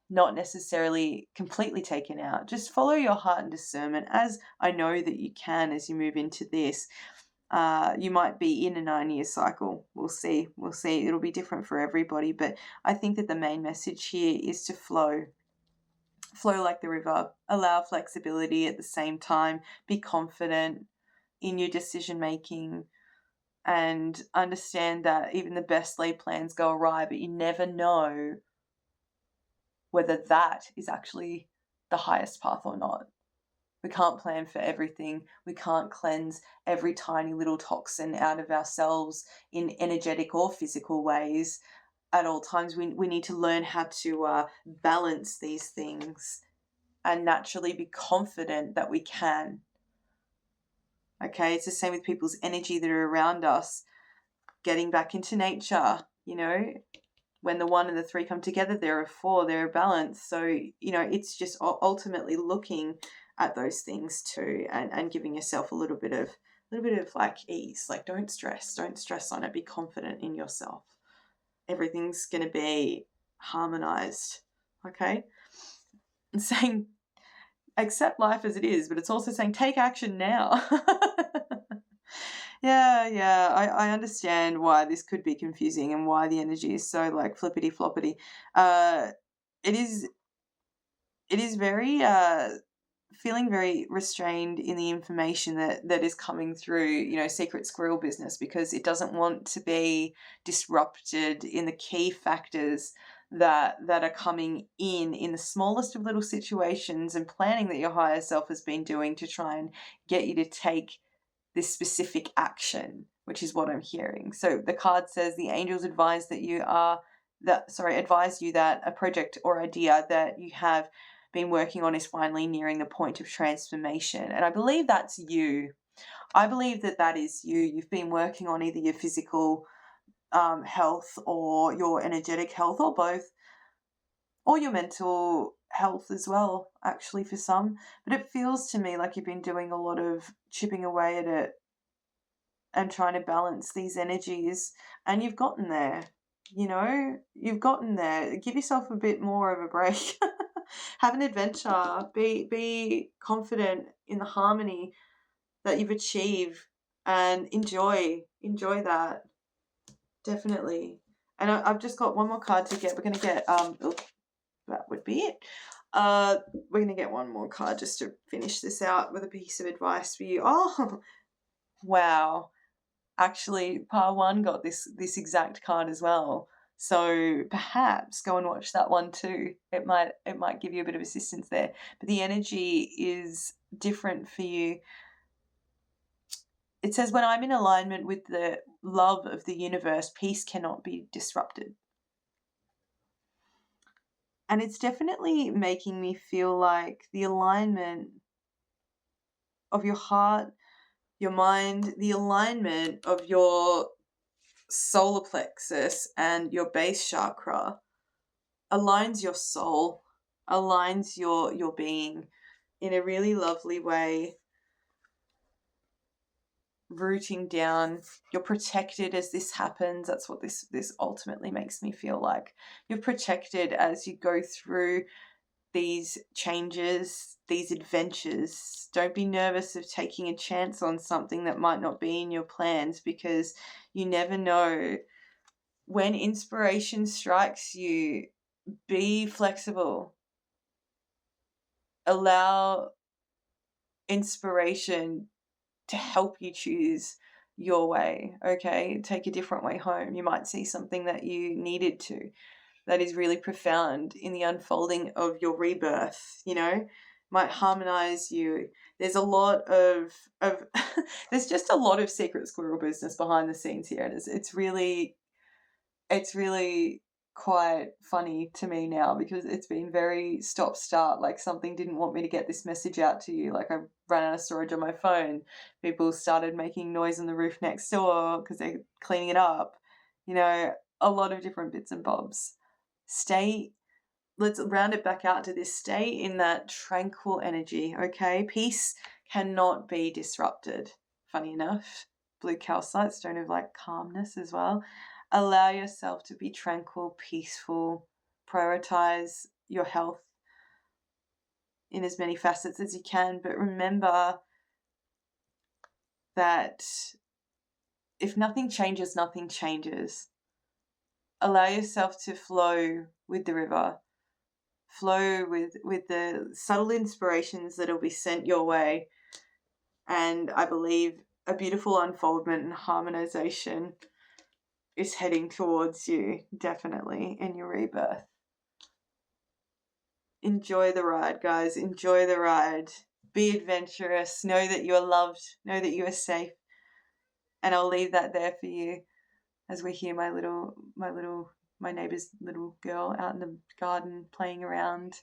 not necessarily completely taken out. Just follow your heart and discernment, as I know that you can as you move into this. You might be in a 9-year cycle. We'll see. It'll be different for everybody, but I think that the main message here is to flow like the river. Allow flexibility at the same time. Be confident in your decision making, and understand that even the best laid plans go awry, but you never know whether that is actually the highest path or not. We can't plan for everything. We can't cleanse every tiny little toxin out of ourselves in energetic or physical ways at all times. We need to learn how to balance these things and naturally be confident that we can. Okay, it's the same with people's energy that are around us. Getting back into nature, when the 1 and the 3 come together, they're a 4, they're a balance. So, it's just ultimately looking at those things too, and giving yourself a little bit of like ease. Like, don't stress on it. Be confident in yourself. Everything's going to be harmonized. Okay. And saying, accept life as it is, but it's also saying, take action now. Yeah, I understand why this could be confusing and why the energy is so like flippity floppity. It is very feeling very restrained in the information that is coming through, secret squirrel business, because it doesn't want to be disrupted in the key factors that are coming in the smallest of little situations and planning that your higher self has been doing to try and get you to take this specific action, which is what I'm hearing. So the card says the angels advise you that a project or idea that you have been working on is finally nearing the point of transformation. And I believe that's you. I believe that that is you. You've been working on either your physical health or your energetic health, or both, or your mental health as well, actually, for some. But it feels to me like you've been doing a lot of chipping away at it and trying to balance these energies, and you've gotten there. You've gotten there. Give yourself a bit more of a break. Have an adventure. Be confident in the harmony that you've achieved, and enjoy that, definitely. And I've just got one more card to get. We're going to get that would be it. We're going to get one more card just to finish this out with a piece of advice for you. Oh, wow. Actually, Par 1 got this exact card as well. So perhaps go and watch that one too. It might give you a bit of assistance there. But the energy is different for you. It says, when I'm in alignment with the love of the universe, peace cannot be disrupted. And it's definitely making me feel like the alignment of your heart, your mind, the alignment of your solar plexus and your base chakra aligns your soul, aligns your being in a really lovely way, rooting down. You're protected as this happens. That's what this ultimately makes me feel like. You're protected as you go through these changes, these adventures. Don't be nervous of taking a chance on something that might not be in your plans, because you never know. When inspiration strikes you, be flexible. Allow inspiration to help you choose your way, okay? Take a different way home. You might see something that you needed to, that is really profound in the unfolding of your rebirth, might harmonize you. There's a lot of there's just a lot of secret squirrel business behind the scenes here, and it's really quite funny to me now, because it's been very stop-start. Like, something didn't want me to get this message out to you. Like, I ran out of storage on my phone. People started making noise on the roof next door because they're cleaning it up. A lot of different bits and bobs. Let's round it back out to this. Stay in that tranquil energy, okay? Peace cannot be disrupted. Funny enough, blue calcite, stone of like calmness as well. Allow yourself to be tranquil, peaceful. Prioritize your health in as many facets as you can. But remember that if nothing changes, nothing changes. Allow yourself to flow with the river. Flow with the subtle inspirations that will be sent your way. And I believe a beautiful unfoldment and harmonization is heading towards you, definitely, in your rebirth. Enjoy the ride, guys. Enjoy the ride. Be adventurous. Know that you are loved. Know that you are safe. And I'll leave that there for you as we hear my neighbour's little girl out in the garden playing around.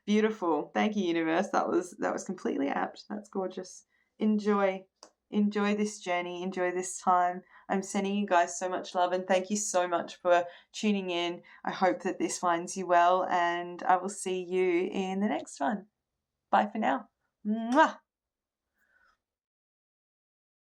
Beautiful. Thank you, universe. That was completely apt. That's gorgeous. Enjoy this journey. Enjoy this time. I'm sending you guys so much love, and thank you so much for tuning in. I hope that this finds you well, and I will see you in the next one. Bye for now. Mwah!